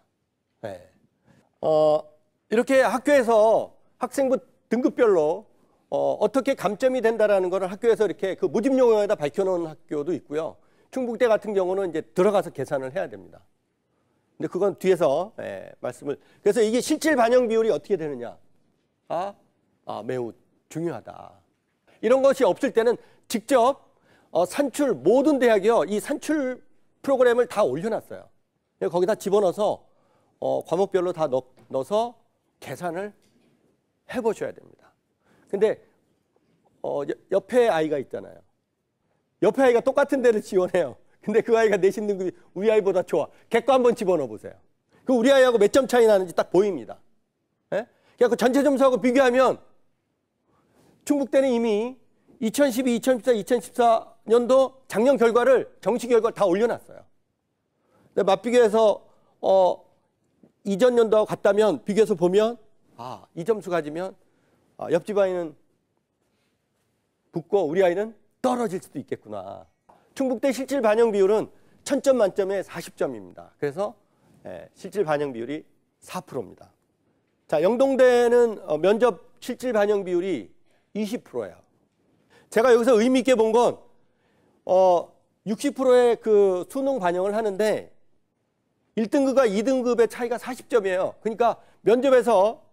이렇게 학교에서 학생부 등급별로 어떻게 감점이 된다라는 것을 학교에서 이렇게 그 모집 용어에다 밝혀놓은 학교도 있고요. 충북대 같은 경우는 이제 들어가서 계산을 해야 됩니다. 근데 그건 뒤에서 말씀을. 그래서 이게 실질 반영 비율이 어떻게 되느냐? 매우 중요하다. 이런 것이 없을 때는 직접 산출 모든 대학이요. 이 산출 프로그램을 다 올려놨어요. 거기다 집어넣어서 과목별로 다 넣어서 계산을 해보셔야 됩니다. 근데 옆에 아이가 있잖아요. 옆에 아이가 똑같은 데를 지원해요. 근데 그 아이가 내신 등급이 우리 아이보다 좋아. 걔거 한번 집어넣어 보세요. 그 우리 아이하고 몇 점 차이 나는지 딱 보입니다. 그래서 전체 점수하고 비교하면 충북대는 이미 2012, 2014, 2014년도 작년 결과를 정시 결과를 다 올려놨어요. 근데 맞비교해서 이전 연도하고 같다면 비교해서 보면 이 점수 가지면 옆집 아이는 붙고 우리 아이는 떨어질 수도 있겠구나. 충북대 실질 반영 비율은 1000점 만점에 40점입니다. 그래서 실질 반영 비율이 4%입니다. 자, 영동대는 면접 실질 반영 비율이 20%예요. 제가 여기서 의미 있게 본 건 60%의 그 수능 반영을 하는데 1등급과 2등급의 차이가 40점이에요. 그러니까 면접에서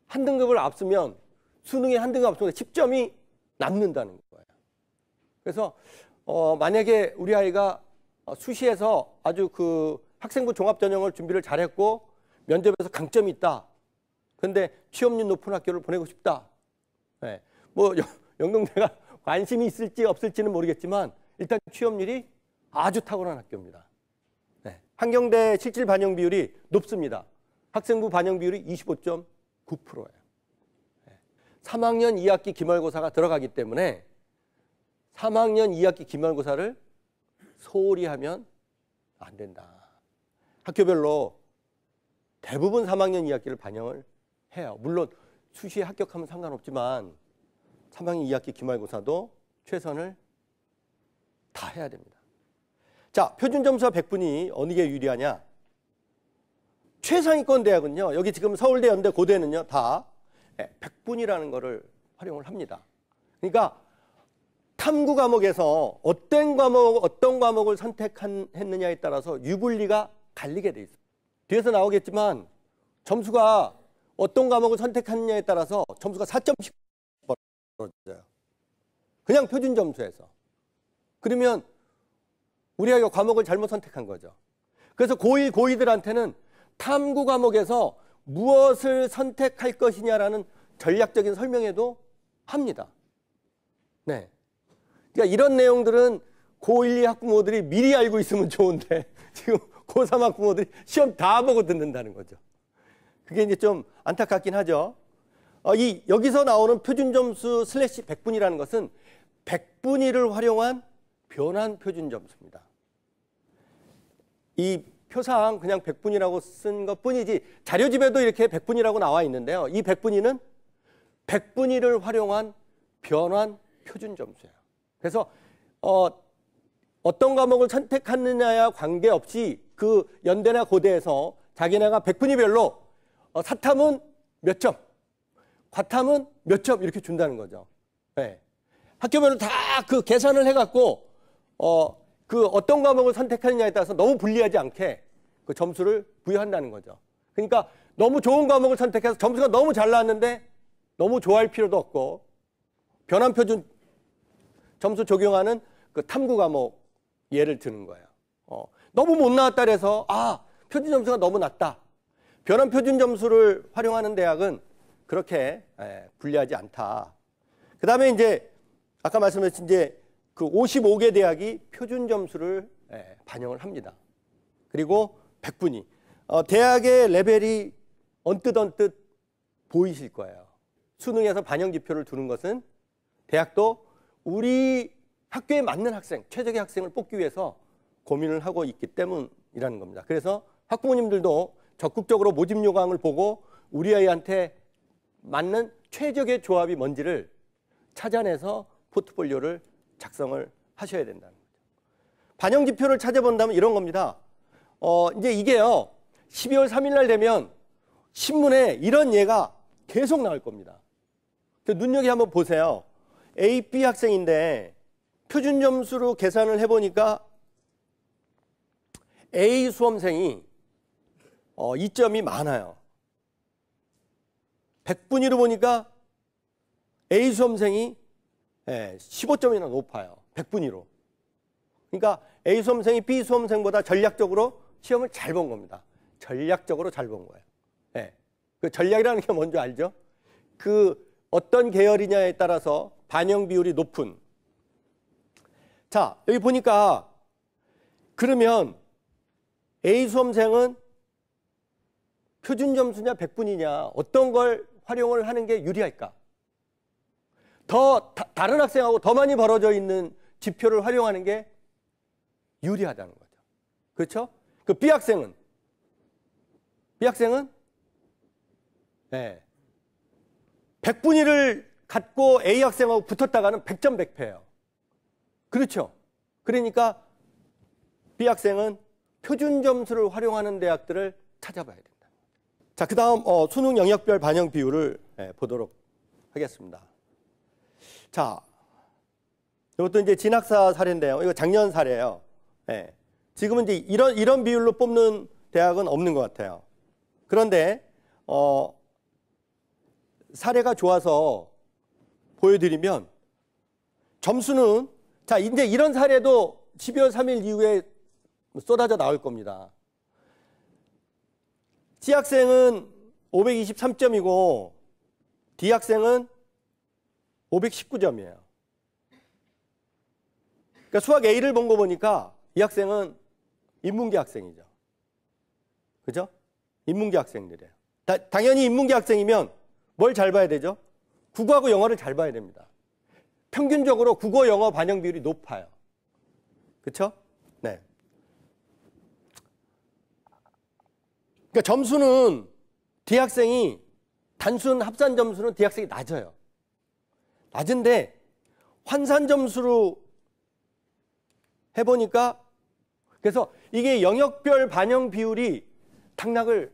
한 등급을 앞서면 수능에 한 등급 앞서면 10점이 남는다는 거예요. 그래서 만약에 우리 아이가 수시에서 아주 그 학생부 종합전형을 준비를 잘했고 면접에서 강점이 있다. 그런데 취업률 높은 학교를 보내고 싶다. 뭐 영동대가 관심이 있을지 없을지는 모르겠지만 일단 취업률이 아주 탁월한 학교입니다. 한경대 실질 반영 비율이 높습니다. 학생부 반영 비율이 25.9%예요. 3학년 2학기 기말고사가 들어가기 때문에 3학년 2학기 기말고사를 소홀히 하면 안 된다. 학교별로 대부분 3학년 2학기를 반영을 해요. 물론 수시에 합격하면 상관없지만 3학년 2학기 기말고사도 최선을 다해야 됩니다. 자, 표준점수와 백분위 어느 게 유리하냐? 최상위권 대학은요. 여기 지금 서울대, 연대, 고대는요. 다 백분위라는 거를 활용을 합니다. 그러니까 탐구 과목에서 어떤 과목을 선택했느냐에 따라서 유불리가 갈리게 돼 있어요. 뒤에서 나오겠지만 점수가 어떤 과목을 선택했느냐에 따라서 점수가 4점씩 벌어져요. 그냥 표준 점수에서. 그러면 우리 아이가 과목을 잘못 선택한 거죠. 그래서 고1, 고2들한테는 탐구 과목에서 무엇을 선택할 것이냐라는 전략적인 설명에도 합니다. 네. 그러니까 이런 내용들은 고1, 2 학부모들이 미리 알고 있으면 좋은데 지금 고3 학부모들이 시험 다 보고 듣는다는 거죠. 그게 이제 좀 안타깝긴 하죠. 여기서 나오는 표준점수 슬래시 100분위라는 것은 100분위를 활용한 변환 표준점수입니다. 이 표상 그냥 100분위라고 쓴 것뿐이지 자료집에도 이렇게 100분위라고 나와 있는데요. 이 100분위는 100분위를 활용한 변환 표준점수예요. 그래서 어떤 과목을 선택하느냐와 관계없이 그 연대나 고대에서 자기네가 100분위별로 사탐은 몇 점, 과탐은 몇 점 이렇게 준다는 거죠. 네. 학교별로 다 그 계산을 해갖고 그 어떤 과목을 선택하느냐에 따라서 너무 불리하지 않게 그 점수를 부여한다는 거죠. 그러니까 너무 좋은 과목을 선택해서 점수가 너무 잘 나왔는데 너무 좋아할 필요도 없고 변환표준 점수 적용하는 그 탐구 과목 예를 드는 거예요. 너무 못 나왔다 그래서 표준 점수가 너무 낮다. 변환표준 점수를 활용하는 대학은 그렇게 불리하지 않다. 그 다음에 이제 아까 말씀드렸듯이 이제 그 55개 대학이 표준 점수를 반영을 합니다. 그리고 100분위. 대학의 레벨이 언뜻 보이실 거예요. 수능에서 반영 지표를 두는 것은 대학도 우리 학교에 맞는 학생, 최적의 학생을 뽑기 위해서 고민을 하고 있기 때문이라는 겁니다. 그래서 학부모님들도 적극적으로 모집 요강을 보고 우리 아이한테 맞는 최적의 조합이 뭔지를 찾아내서 포트폴리오를 작성을 하셔야 된다는 거죠. 반영 지표를 찾아본다면 이런 겁니다. 이제 이게요, 12월 3일 날 되면 신문에 이런 예가 계속 나올 겁니다. 눈여겨 한번 보세요. A, B 학생인데 표준 점수로 계산을 해보니까 A 수험생이 이점이 많아요. 100분위로 보니까 A 수험생이 15점이나 높아요. 100분위로. 그러니까 A 수험생이 B 수험생보다 전략적으로 시험을 잘 본 겁니다. 전략적으로 잘 본 거예요. 그 전략이라는 게 뭔지 알죠? 그 어떤 계열이냐에 따라서 반영 비율이 높은. 자, 여기 보니까 그러면 A 수험생은 표준 점수냐 100분위냐 어떤 걸 활용을 하는 게 유리할까? 다른 학생하고 더 많이 벌어져 있는 지표를 활용하는 게 유리하다는 거죠. 그렇죠? 그 B 학생은 100분위를 갖고 A 학생하고 붙었다가는 100점 100패예요. 그렇죠? 그러니까 B 학생은 표준 점수를 활용하는 대학들을 찾아봐야 된다. 자, 그 다음 수능 영역별 반영 비율을 보도록 하겠습니다. 자, 이것도 이제 진학사 사례인데요. 이거 작년 사례예요. 지금은 이제 이런 비율로 뽑는 대학은 없는 것 같아요. 그런데 사례가 좋아서 보여드리면 점수는 자 이제 이런 사례도 12월 3일 이후에 쏟아져 나올 겁니다. C 학생은 523점이고 D 학생은 519점이에요. 그러니까 수학 A를 본 거 보니까 이 학생은 인문계 학생이죠. 그죠? 인문계 학생들이에요. 당연히 인문계 학생이면 뭘 잘 봐야 되죠? 국어하고 영어를 잘 봐야 됩니다. 평균적으로 국어, 영어 반영 비율이 높아요. 그렇죠? 네. 그러니까 점수는 D 학생이 단순 합산 점수는 D 학생이 낮아요. 낮은데 환산 점수로 해보니까 그래서 이게 영역별 반영 비율이 당락을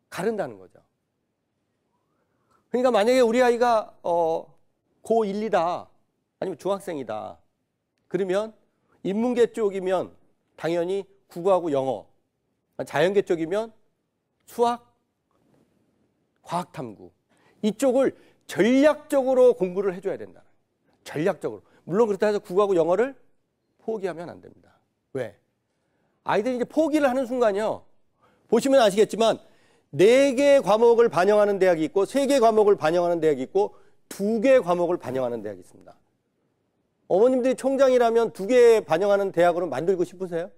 가른다는 거죠. 그러니까 만약에 우리 아이가 고1, 2다 아니면 중학생이다 그러면 인문계 쪽이면 당연히 국어하고 영어, 자연계 쪽이면 수학, 과학탐구 이쪽을 전략적으로 공부를 해줘야 된다. 전략적으로. 물론 그렇다 해서 국어하고 영어를 포기하면 안 됩니다. 왜? 아이들이 이제 포기를 하는 순간이요. 보시면 아시겠지만 4개 과목을 반영하는 대학이 있고 3개 과목을 반영하는 대학이 있고 2개 과목을 반영하는 대학이 있습니다. 어머님들이 총장이라면 2개 반영하는 대학으로 만들고 싶으세요?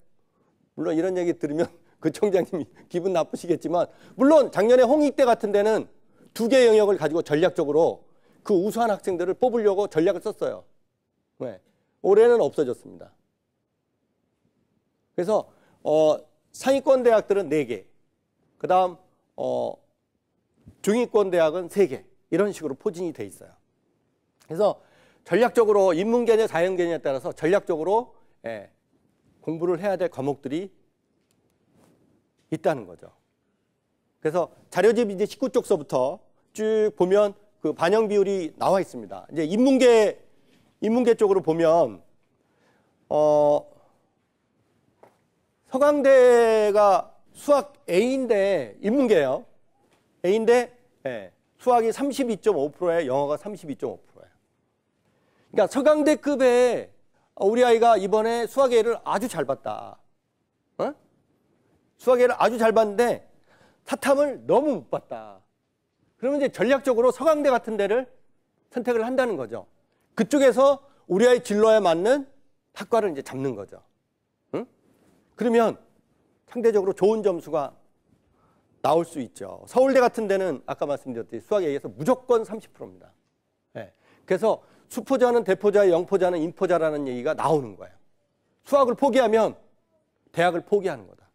물론 이런 얘기 들으면 그 총장님이 기분 나쁘시겠지만, 물론 작년에 홍익대 같은 데는 2개 영역을 가지고 전략적으로 그 우수한 학생들을 뽑으려고 전략을 썼어요. 네. 올해는 없어졌습니다. 그래서 상위권 대학들은 4개, 그 다음 중위권 대학은 3개, 이런 식으로 포진이 돼 있어요. 그래서 전략적으로 인문계냐 자연계냐에 따라서 전략적으로 공부를 해야 될 과목들이 있다는 거죠. 그래서 자료집 이제 19쪽서부터 쭉 보면 그 반영 비율이 나와 있습니다. 이제 인문계 쪽으로 보면 서강대가 수학 A인데 인문계예요. A인데 수학이 32.5%에 영어가 32.5%예요. 그러니까 서강대급의 우리 아이가 이번에 수학 A를 아주 잘 봤다. 수학 A를 아주 잘 봤는데 사탐을 너무 못 봤다. 그러면 이제 전략적으로 서강대 같은 데를 선택을 한다는 거죠. 그쪽에서 우리 아이 진로에 맞는 학과를 이제 잡는 거죠. 응? 그러면 상대적으로 좋은 점수가 나올 수 있죠. 서울대 같은 데는 아까 말씀드렸듯이 수학 A에서 무조건 30%입니다. 그래서 수포자는 대포자, 영포자는 인포자라는 얘기가 나오는 거예요. 수학을 포기하면 대학을 포기하는 거다.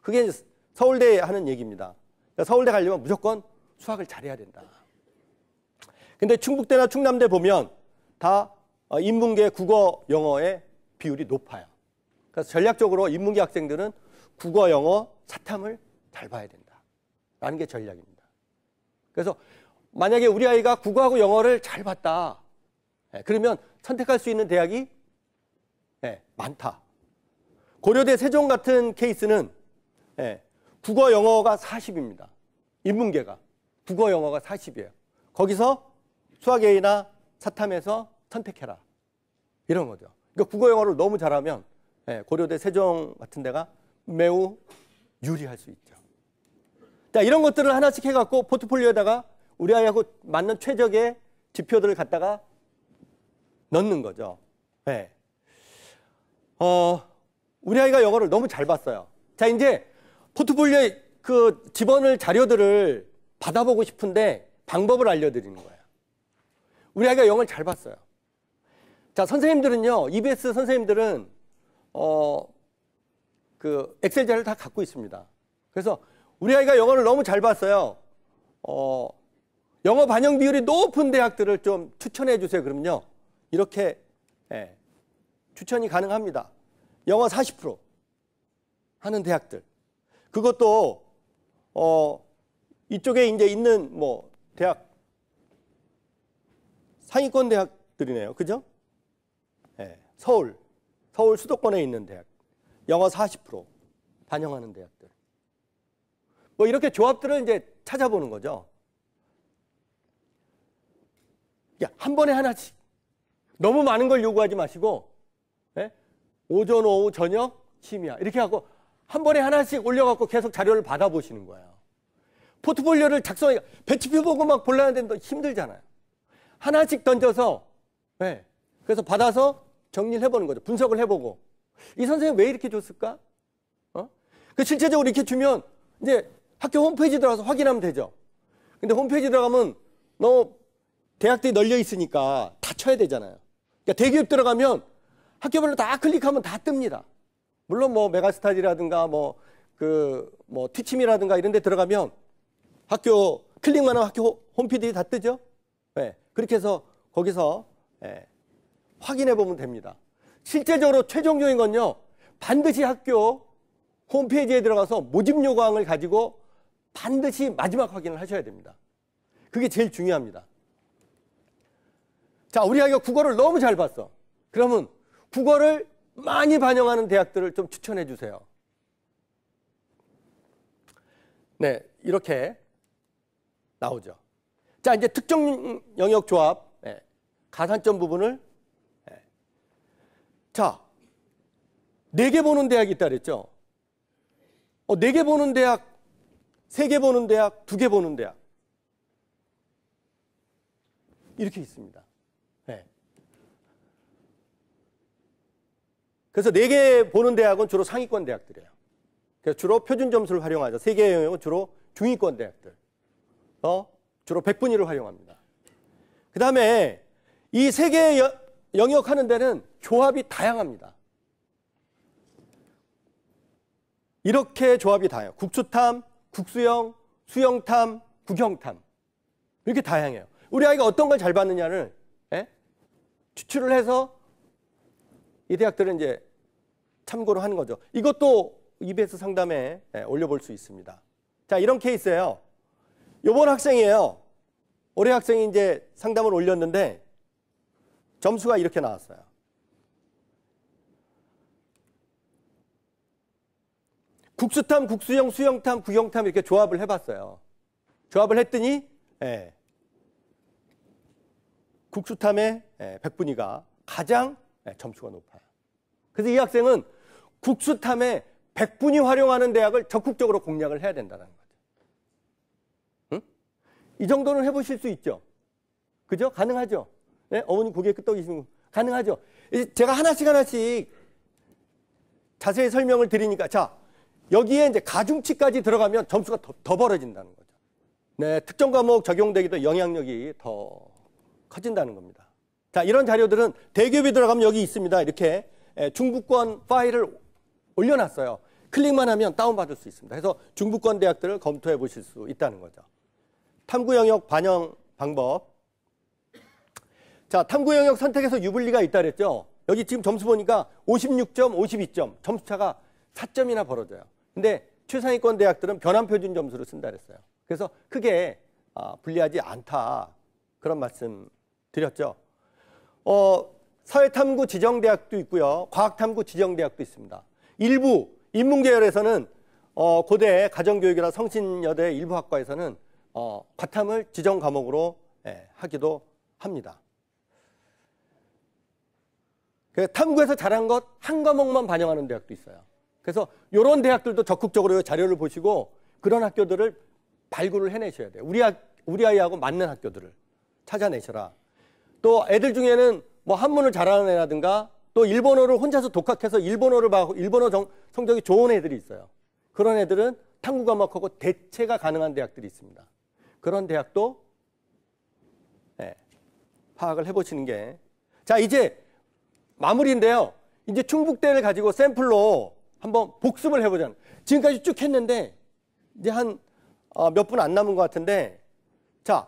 그게 서울대에 하는 얘기입니다. 그러니까 서울대 가려면 무조건 수학을 잘해야 된다. 근데 충북대나 충남대 보면 다 인문계 국어, 영어의 비율이 높아요. 그래서 전략적으로 인문계 학생들은 국어, 영어, 사탐을 잘 봐야 된다라는 게 전략입니다. 그래서 만약에 우리 아이가 국어하고 영어를 잘 봤다. 그러면 선택할 수 있는 대학이 많다. 고려대 세종 같은 케이스는 국어, 영어가 40입니다. 인문계가. 국어, 영어가 40이에요. 거기서 수학 A나 사탐에서 선택해라. 이런 거죠. 그러니까 국어, 영어를 너무 잘하면 고려대 세종 같은 데가 매우 유리할 수 있죠. 자, 이런 것들을 하나씩 해갖고 포트폴리오에다가 우리 아이하고 맞는 최적의 지표들을 갖다가 넣는 거죠. 우리 아이가 영어를 너무 잘 봤어요. 자, 이제 포트폴리오에 그 집어넣을 자료들을 받아보고 싶은데 방법을 알려드리는 거예요. 우리 아이가 영어를 잘 봤어요. 자, 선생님들은요, EBS 선생님들은 그 엑셀 자료를 다 갖고 있습니다. 그래서 우리 아이가 영어를 너무 잘 봤어요. 영어 반영 비율이 높은 대학들을 좀 추천해 주세요. 그러면요, 이렇게 추천이 가능합니다. 영어 40% 하는 대학들. 그것도 이쪽에 이제 있는 뭐 대학 상위권 대학들이네요. 그죠? 서울 수도권에 있는 대학. 영어 40% 반영하는 대학들. 뭐 이렇게 조합들을 이제 찾아보는 거죠. 한 번에 하나씩. 너무 많은 걸 요구하지 마시고, 오전, 오후, 저녁, 심야. 이렇게 하고 한 번에 하나씩 올려갖고 계속 자료를 받아보시는 거예요. 포트폴리오를 작성해, 배치표 보고 막 볼라는데 힘들잖아요. 하나씩 던져서, 그래서 받아서 정리를 해보는 거죠. 분석을 해보고. 이 선생님 왜 이렇게 줬을까? 그 실제적으로 이렇게 주면 이제 학교 홈페이지 들어가서 확인하면 되죠. 근데 홈페이지 들어가면 너무 대학들이 널려 있으니까 다 쳐야 되잖아요. 그러니까 대기업 들어가면 학교별로 다 클릭하면 다 뜹니다. 물론 뭐 메가스터디라든가 티침이라든가 이런 데 들어가면 학교 클릭만 하면 학교 홈페이지 다 뜨죠. 그렇게 해서 거기서 확인해 보면 됩니다. 실제적으로 최종적인 건요, 반드시 학교 홈페이지에 들어가서 모집 요강을 가지고 반드시 마지막 확인을 하셔야 됩니다. 그게 제일 중요합니다. 자, 우리 아이가 국어를 너무 잘 봤어. 그러면 국어를 많이 반영하는 대학들을 좀 추천해 주세요. 네, 이렇게 나오죠. 자, 이제 특정 영역 조합, 가산점 부분을, 자, 4개 보는 대학이 있다 그랬죠. 4개 보는 대학 3개 보는 대학, 2개 보는 대학. 이렇게 있습니다. 네. 그래서 4개 보는 대학은 주로 상위권 대학들이에요. 그래서 주로 표준 점수를 활용하죠. 3개의 영역은 주로 중위권 대학들. 주로 100분위를 활용합니다. 그 다음에 이 3개의 영역 하는 데는 조합이 다양합니다. 이렇게 조합이 다양해요. 국수탐, 국수형, 수형탐, 국형탐. 이렇게 다양해요. 우리 아이가 어떤 걸 잘 받느냐를 추출을 해서 이 대학들은 이제 참고로 하는 거죠. 이것도 EBS 상담에 올려볼 수 있습니다. 자, 이런 케이스예요. 요번 학생이에요. 올해 학생이 이제 상담을 올렸는데 점수가 이렇게 나왔어요. 국수탐, 국수형, 수형탐, 국형탐 이렇게 조합을 해봤어요. 조합을 했더니 국수탐의 100분위가 가장 점수가 높아요. 그래서 이 학생은 국수탐의 100분위 활용하는 대학을 적극적으로 공략을 해야 된다는 거죠. 응? 이 정도는 해보실 수 있죠. 그죠? 가능하죠? 네? 어머니 고개 끄덕이시면 가능하죠? 제가 하나씩 자세히 설명을 드리니까, 자, 여기에 이제 가중치까지 들어가면 점수가 더 벌어진다는 거죠. 네, 특정 과목 적용되기도 영향력이 더 커진다는 겁니다. 자, 이런 자료들은 대기업이 들어가면 여기 있습니다. 이렇게 중부권 파일을 올려놨어요. 클릭만 하면 다운받을 수 있습니다. 그래서 중부권 대학들을 검토해 보실 수 있다는 거죠. 탐구 영역 반영 방법. 자, 탐구 영역 선택에서 유불리가 있다 그랬죠. 여기 지금 점수 보니까 56점, 52점. 점수차가 4점이나 벌어져요. 근데 최상위권 대학들은 변환 표준 점수를 쓴다 그랬어요. 그래서 크게 불리하지 않다. 그런 말씀 드렸죠. 사회탐구 지정대학도 있고요. 과학탐구 지정대학도 있습니다. 일부 인문계열에서는 고대 가정교육이나 성신여대 일부 학과에서는 과탐을 지정 과목으로 하기도 합니다. 탐구에서 잘한 것 한 과목만 반영하는 대학도 있어요. 그래서 이런 대학들도 적극적으로 자료를 보시고 그런 학교들을 발굴을 해내셔야 돼요. 우리 아이하고 맞는 학교들을 찾아내셔라. 또 애들 중에는 뭐 한문을 잘하는 애라든가 또 일본어를 혼자서 독학해서 일본어를 봐고 일본어 성적이 좋은 애들이 있어요. 그런 애들은 탐구 과목하고 대체가 가능한 대학들이 있습니다. 그런 대학도 파악을 해보시는 게. 자, 이제 마무리인데요. 이제 충북대를 가지고 샘플로 한번 복습을 해보자는. 지금까지 쭉 했는데 이제 한 몇 분 안 남은 것 같은데, 자,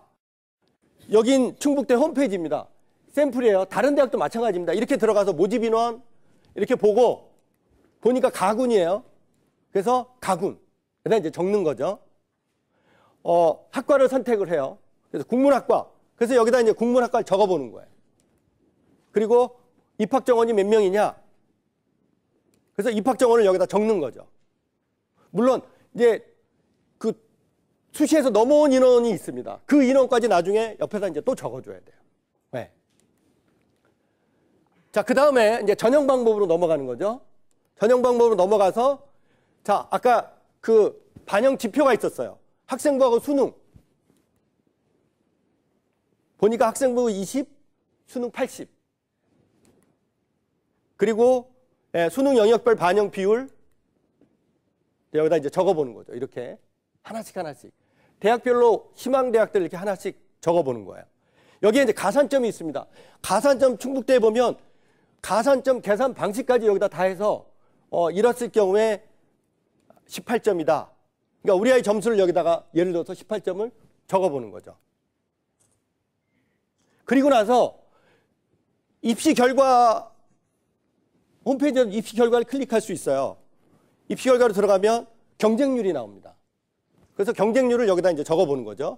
여긴 충북대 홈페이지입니다. 샘플이에요. 다른 대학도 마찬가지입니다. 이렇게 들어가서 모집 인원 이렇게 보니까 가군이에요. 그래서 가군. 그다음 이제 적는 거죠. 학과를 선택을 해요. 그래서 국문학과. 그래서 여기다 이제 국문학과를 적어보는 거예요. 그리고 입학 정원이 몇 명이냐? 그래서 입학 정원을 여기다 적는 거죠. 물론 이제 그 수시에서 넘어온 인원이 있습니다. 그 인원까지 나중에 옆에다 이제 또 적어줘야 돼요. 네. 자, 그 다음에 이제 전형 방법으로 넘어가는 거죠. 전형 방법으로 넘어가서, 자, 아까 그 반영 지표가 있었어요. 학생부하고 수능. 보니까 학생부 20, 수능 80. 그리고 수능 영역별 반영 비율 여기다 이제 적어보는 거죠. 이렇게 하나씩. 대학별로 희망대학들 이렇게 하나씩 적어보는 거예요. 여기에 이제 가산점이 있습니다. 가산점 충북대에 보면 가산점 계산 방식까지 여기다 다 해서 이랬을 경우에 18점이다. 그러니까 우리 아이 점수를 여기다가 예를 들어서 18점을 적어보는 거죠. 그리고 나서 입시 결과 홈페이지에서 입시 결과를 클릭할 수 있어요. 입시 결과로 들어가면 경쟁률이 나옵니다. 그래서 경쟁률을 여기다 이제 적어보는 거죠.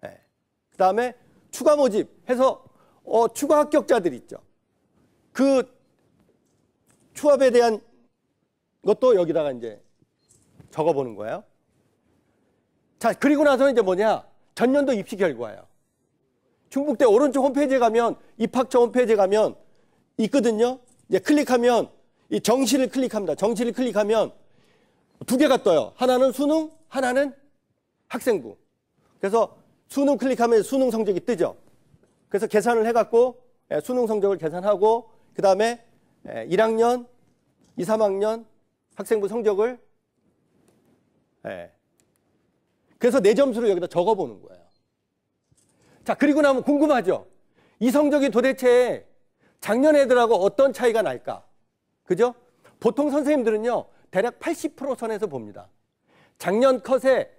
네. 그 다음에 추가 모집 해서 추가 합격자들 있죠. 그 추합에 대한 것도 여기다가 이제 적어보는 거예요. 자, 그리고 나서는 이제 뭐냐? 전년도 입시 결과예요. 충북대 오른쪽 홈페이지에 가면 입학처 홈페이지에 가면 있거든요. 이제 클릭하면 이 정시를 클릭합니다. 정시를 클릭하면 두 개가 떠요. 하나는 수능, 하나는 학생부. 그래서 수능 클릭하면 수능 성적이 뜨죠. 그래서 계산을 해갖고 수능 성적을 계산하고 그 다음에 1학년, 2, 3학년 학생부 성적을 그래서 내 점수를 여기다 적어보는 거예요. 자, 그리고 나면 궁금하죠. 이 성적이 도대체 작년 애들하고 어떤 차이가 날까? 그죠? 보통 선생님들은요, 대략 80% 선에서 봅니다. 작년 컷에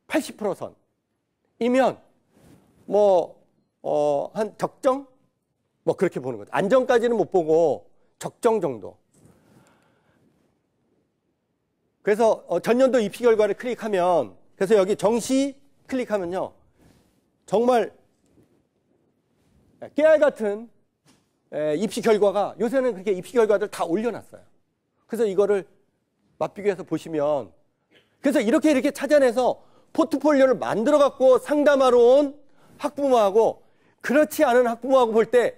80% 선이면 한 적정? 그렇게 보는 거죠. 안정까지는 못 보고 적정 정도. 그래서 전년도 입시 결과를 클릭하면, 그래서 여기 정시 클릭하면요, 정말 깨알 같은 입시 결과가, 요새는 그렇게 입시 결과들 다 올려놨어요. 그래서 이거를 맛비교해서 보시면, 그래서 이렇게 찾아내서 포트폴리오를 만들어 갖고 상담하러 온 학부모하고 그렇지 않은 학부모하고 볼 때,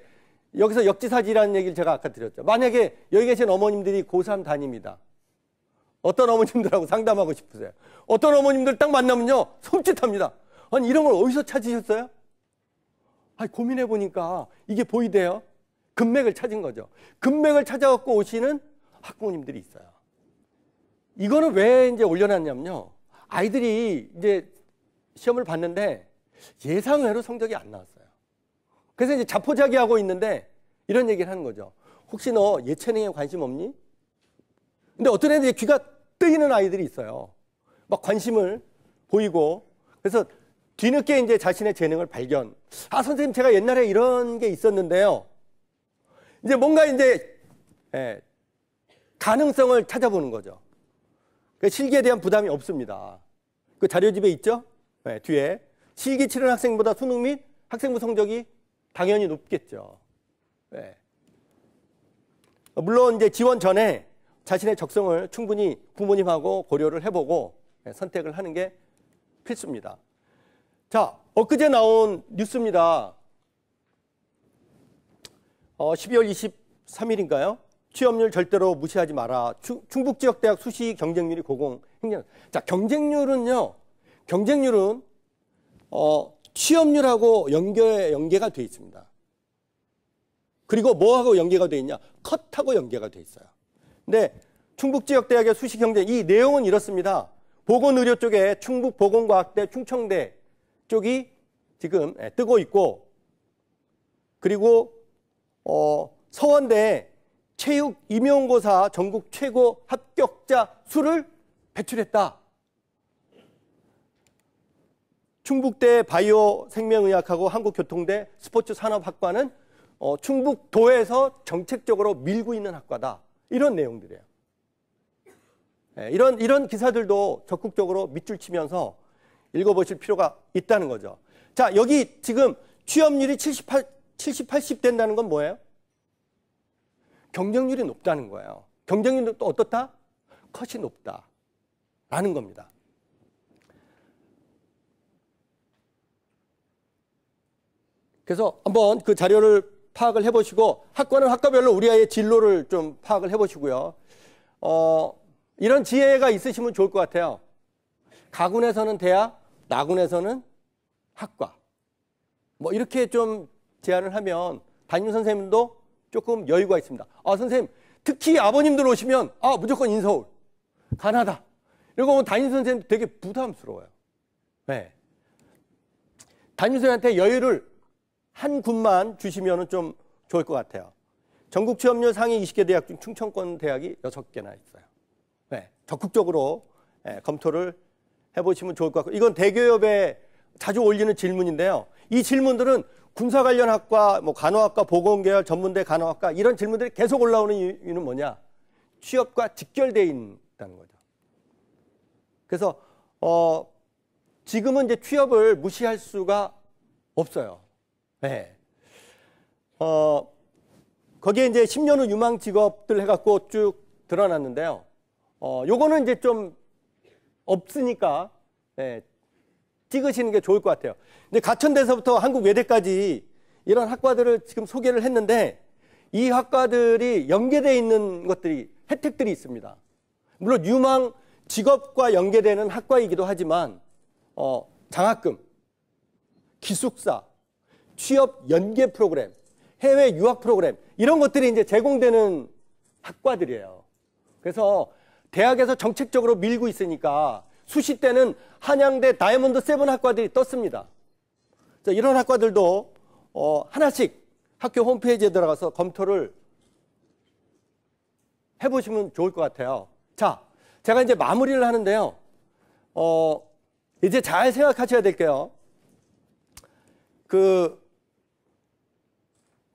여기서 역지사지라는 얘기를 제가 아까 드렸죠. 만약에 여기 계신 어머님들이 고3 담입니다. 어떤 어머님들하고 상담하고 싶으세요? 어떤 어머님들 딱 만나면요, 손짓합니다. 아니, 이런 걸 어디서 찾으셨어요? 아니, 고민해보니까 이게 보이대요. 금맥을 찾은 거죠. 금맥을 찾아갖고 오시는 학부모님들이 있어요. 이거는 왜 이제 올려놨냐면요, 아이들이 이제 시험을 봤는데 예상외로 성적이 안 나왔어요. 그래서 이제 자포자기하고 있는데 이런 얘기를 하는 거죠. 혹시 너 예체능에 관심 없니? 근데 어떤 애들이 귀가 뜨이는 아이들이 있어요. 막 관심을 보이고. 그래서 뒤늦게 이제 자신의 재능을 발견. 아, 선생님, 제가 옛날에 이런 게 있었는데요. 이제 뭔가 이제 가능성을 찾아보는 거죠. 실기에 대한 부담이 없습니다. 그 자료집에 있죠? 뒤에. 실기 치른 학생보다 수능 및 학생부 성적이 당연히 높겠죠. 물론 이제 지원 전에 자신의 적성을 충분히 부모님하고 고려를 해보고 선택을 하는 게 필수입니다. 자, 엊그제 나온 뉴스입니다. 12월 23일인가요? 취업률 절대로 무시하지 마라. 충북 지역 대학 수시 경쟁률이 고공행진. 자, 경쟁률은 취업률하고 연계가 돼 있습니다. 그리고 뭐하고 연계가 돼 있냐? 컷하고 연계가 돼 있어요. 근데 충북 지역 대학의 수시 경쟁, 이 내용은 이렇습니다. 보건의료 쪽에 충북 보건과학대, 충청대 쪽이 지금 뜨고 있고, 그리고 서원대 체육 임용고사 전국 최고 합격자 수를 배출했다. 충북대 바이오 생명의학하고 한국교통대 스포츠산업학과는 충북도에서 정책적으로 밀고 있는 학과다. 이런 내용들이에요. 이런 기사들도 적극적으로 밑줄 치면서 읽어보실 필요가 있다는 거죠. 자, 여기 지금 취업률이 70, 80 된다는 건 뭐예요? 경쟁률이 높다는 거예요. 경쟁률은 또 어떻다? 컷이 높다라는 겁니다. 그래서 한번 그 자료를 파악을 해보시고, 학과는 학과별로 우리 아이의 진로를 좀 파악을 해보시고요. 이런 지혜가 있으시면 좋을 것 같아요. 가군에서는 대학, 나군에서는 학과. 이렇게 좀 제안을 하면 담임 선생님도 조금 여유가 있습니다. 아, 선생님, 특히 아버님들 오시면, 무조건 인서울, 가나다. 이러고 보면 담임 선생님도 되게 부담스러워요. 네. 담임 선생님한테 여유를 한 군만 주시면 좀 좋을 것 같아요. 전국 취업률 상위 20개 대학 중 충청권 대학이 6개나 있어요. 네. 적극적으로 검토를 해보시면 좋을 것 같고, 이건 대기업에 자주 올리는 질문인데요. 이 질문들은 군사 관련 학과, 간호학과, 보건계열, 전문대 간호학과, 이런 질문들이 계속 올라오는 이유는 뭐냐? 취업과 직결되어 있다는 거죠. 그래서 지금은 이제 취업을 무시할 수가 없어요. 네. 거기에 이제 10년 후 유망 직업들 해갖고 쭉 드러났는데요. 요거는 이제 좀 없으니까, 찍으시는 게 좋을 것 같아요. 근데 가천대에서부터 한국 외대까지 이런 학과들을 지금 소개를 했는데, 이 학과들이 연계되어 있는 것들이, 혜택들이 있습니다. 물론 직업과 연계되는 학과이기도 하지만 장학금, 기숙사, 취업 연계 프로그램, 해외 유학 프로그램 이런 것들이 이제 제공되는 학과들이에요. 그래서 대학에서 정책적으로 밀고 있으니까 수시 때는 한양대 다이아몬드 7 학과들이 떴습니다. 이런 학과들도 하나씩 학교 홈페이지에 들어가서 검토를 해보시면 좋을 것 같아요. 자, 제가 이제 마무리를 하는데요. 이제 잘 생각하셔야 될게요.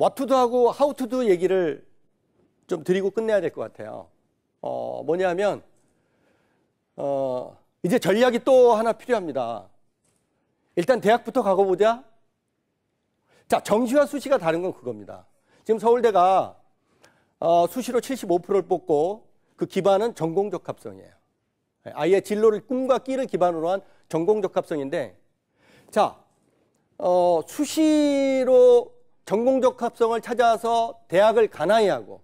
what to do하고 how to do 얘기를 좀 드리고 끝내야 될 것 같아요. 뭐냐면, 이제 전략이 또 하나 필요합니다. 일단 대학부터 가고 보자. 자, 정시와 수시가 다른 건 그겁니다. 지금 서울대가 수시로 75%를 뽑고 그 기반은 전공적합성이에요. 아예 진로를 꿈과 끼를 기반으로 한 전공적합성인데, 자, 수시로 전공적합성을 찾아서 대학을 가나이 하고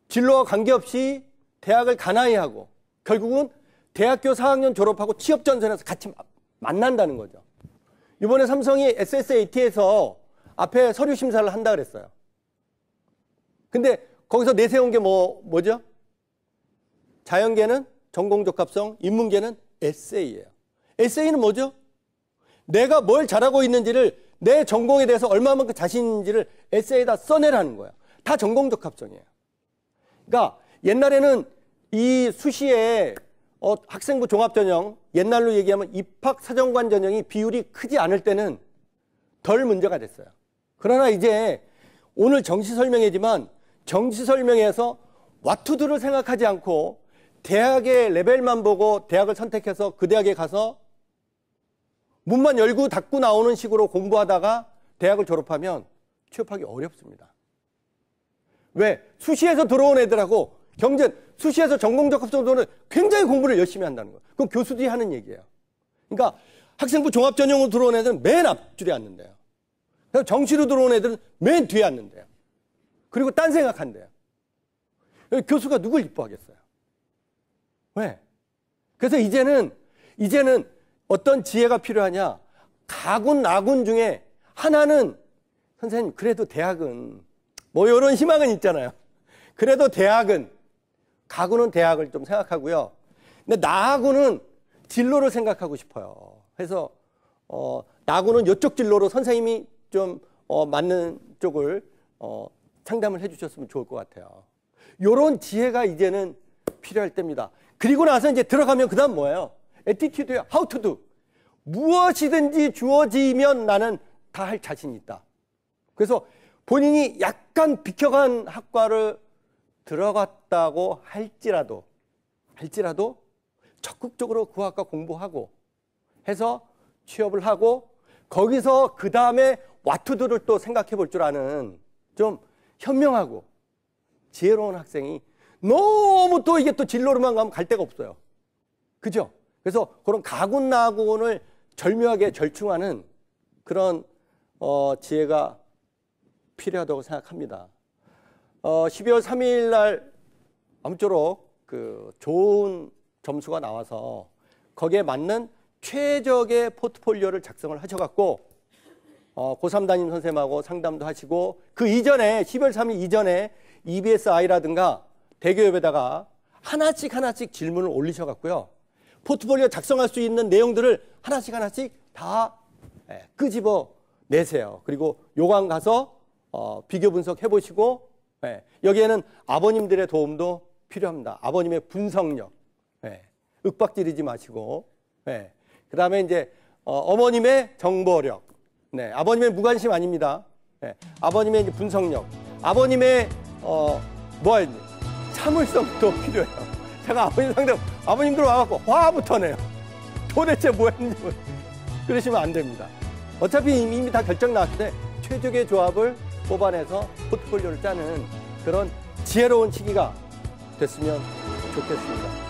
진로와 관계없이 대학을 가나이 하고 결국은 대학교 4학년 졸업하고 취업 전선에서 같이 만난다는 거죠. 이번에 삼성이 SSAT에서 앞에 서류 심사를 한다 그랬어요. 근데 거기서 내세운 게 뭐죠? 자연계는 전공적합성, 인문계는 에세이예요. 에세이는 뭐죠? 내가 뭘 잘하고 있는지를 내 전공에 대해서 얼마만큼 자신 있는지를 에세이에다 써내라는 거예요. 다 전공적합성이에요. 그러니까 옛날에는 이 수시에 학생부 종합전형, 옛날로 얘기하면 입학사정관 전형이 비율이 크지 않을 때는 덜 문제가 됐어요. 그러나 이제 오늘 정시 설명회지만 정시 설명회에서 what to do를 생각하지 않고 대학의 레벨만 보고 대학을 선택해서 그 대학에 가서 문만 열고 닫고 나오는 식으로 공부하다가 대학을 졸업하면 취업하기 어렵습니다. 왜? 수시에서 들어온 애들하고 경쟁, 수시에서 전공적합성 들어오는 굉장히 공부를 열심히 한다는 거예요. 그건 교수들이 하는 얘기예요. 그러니까 학생부 종합전형으로 들어온 애들은 맨 앞줄에 앉는데요. 정시로 들어온 애들은 맨 뒤에 앉는데요. 그리고 딴 생각한대요. 교수가 누굴 이뻐하겠어요? 왜? 그래서 이제는 어떤 지혜가 필요하냐? 가군, 나군 중에 하나는 선생님, 그래도 대학은 뭐 이런 희망은 있잖아요. 그래도 대학은, 가군은 대학을 좀 생각하고요. 근데 나하고는 진로를 생각하고 싶어요. 그래서 나하고는 이쪽 진로로 선생님이 좀 맞는 쪽을 상담을 해주셨으면 좋을 것 같아요. 이런 지혜가 이제는 필요할 때입니다. 그리고 나서 이제 들어가면 그 다음 뭐예요? 애티튜드야. How to do. 무엇이든지 주어지면 나는 다 할 자신이 있다. 그래서 본인이 약간 비켜간 학과를 들어갔다고 할지라도 적극적으로 그 학과 공부하고 해서 취업을 하고 거기서 그 다음에 what to do를 또 생각해 볼 줄 아는 좀 현명하고 지혜로운 학생이 너무 또 이게 또 진로로만 가면 갈 데가 없어요. 그죠? 그래서 그런 가군 나군을 절묘하게 절충하는 그런 지혜가 필요하다고 생각합니다. 12월 3일 날 아무쪼록 그 좋은 점수가 나와서 거기에 맞는 최적의 포트폴리오를 작성을 하셔갖고 고3 담임 선생님하고 상담도 하시고 그 이전에 12월 3일 이전에 EBSI라든가 대기업에다가 하나씩 질문을 올리셔갖고요. 포트폴리오 작성할 수 있는 내용들을 하나씩 다 끄집어 내세요. 그리고 요강 가서 비교 분석해 보시고 여기에는 아버님들의 도움도 필요합니다. 아버님의 분석력, 윽박지르지 마시고 그 다음에 이제 어머님의 정보력, 아버님의 무관심 아닙니다. 아버님의 이제 분석력, 아버님의 참을성도 필요해요. 제가 아버님 상대로 아버님들 와갖고 화부터 내요. 도대체 뭐 했는지 그러시면 안 됩니다. 어차피 이미 다 결정 나왔을 때 최적의 조합을 뽑아내서 포트폴리오를 짜는 그런 지혜로운 시기가 됐으면 좋겠습니다.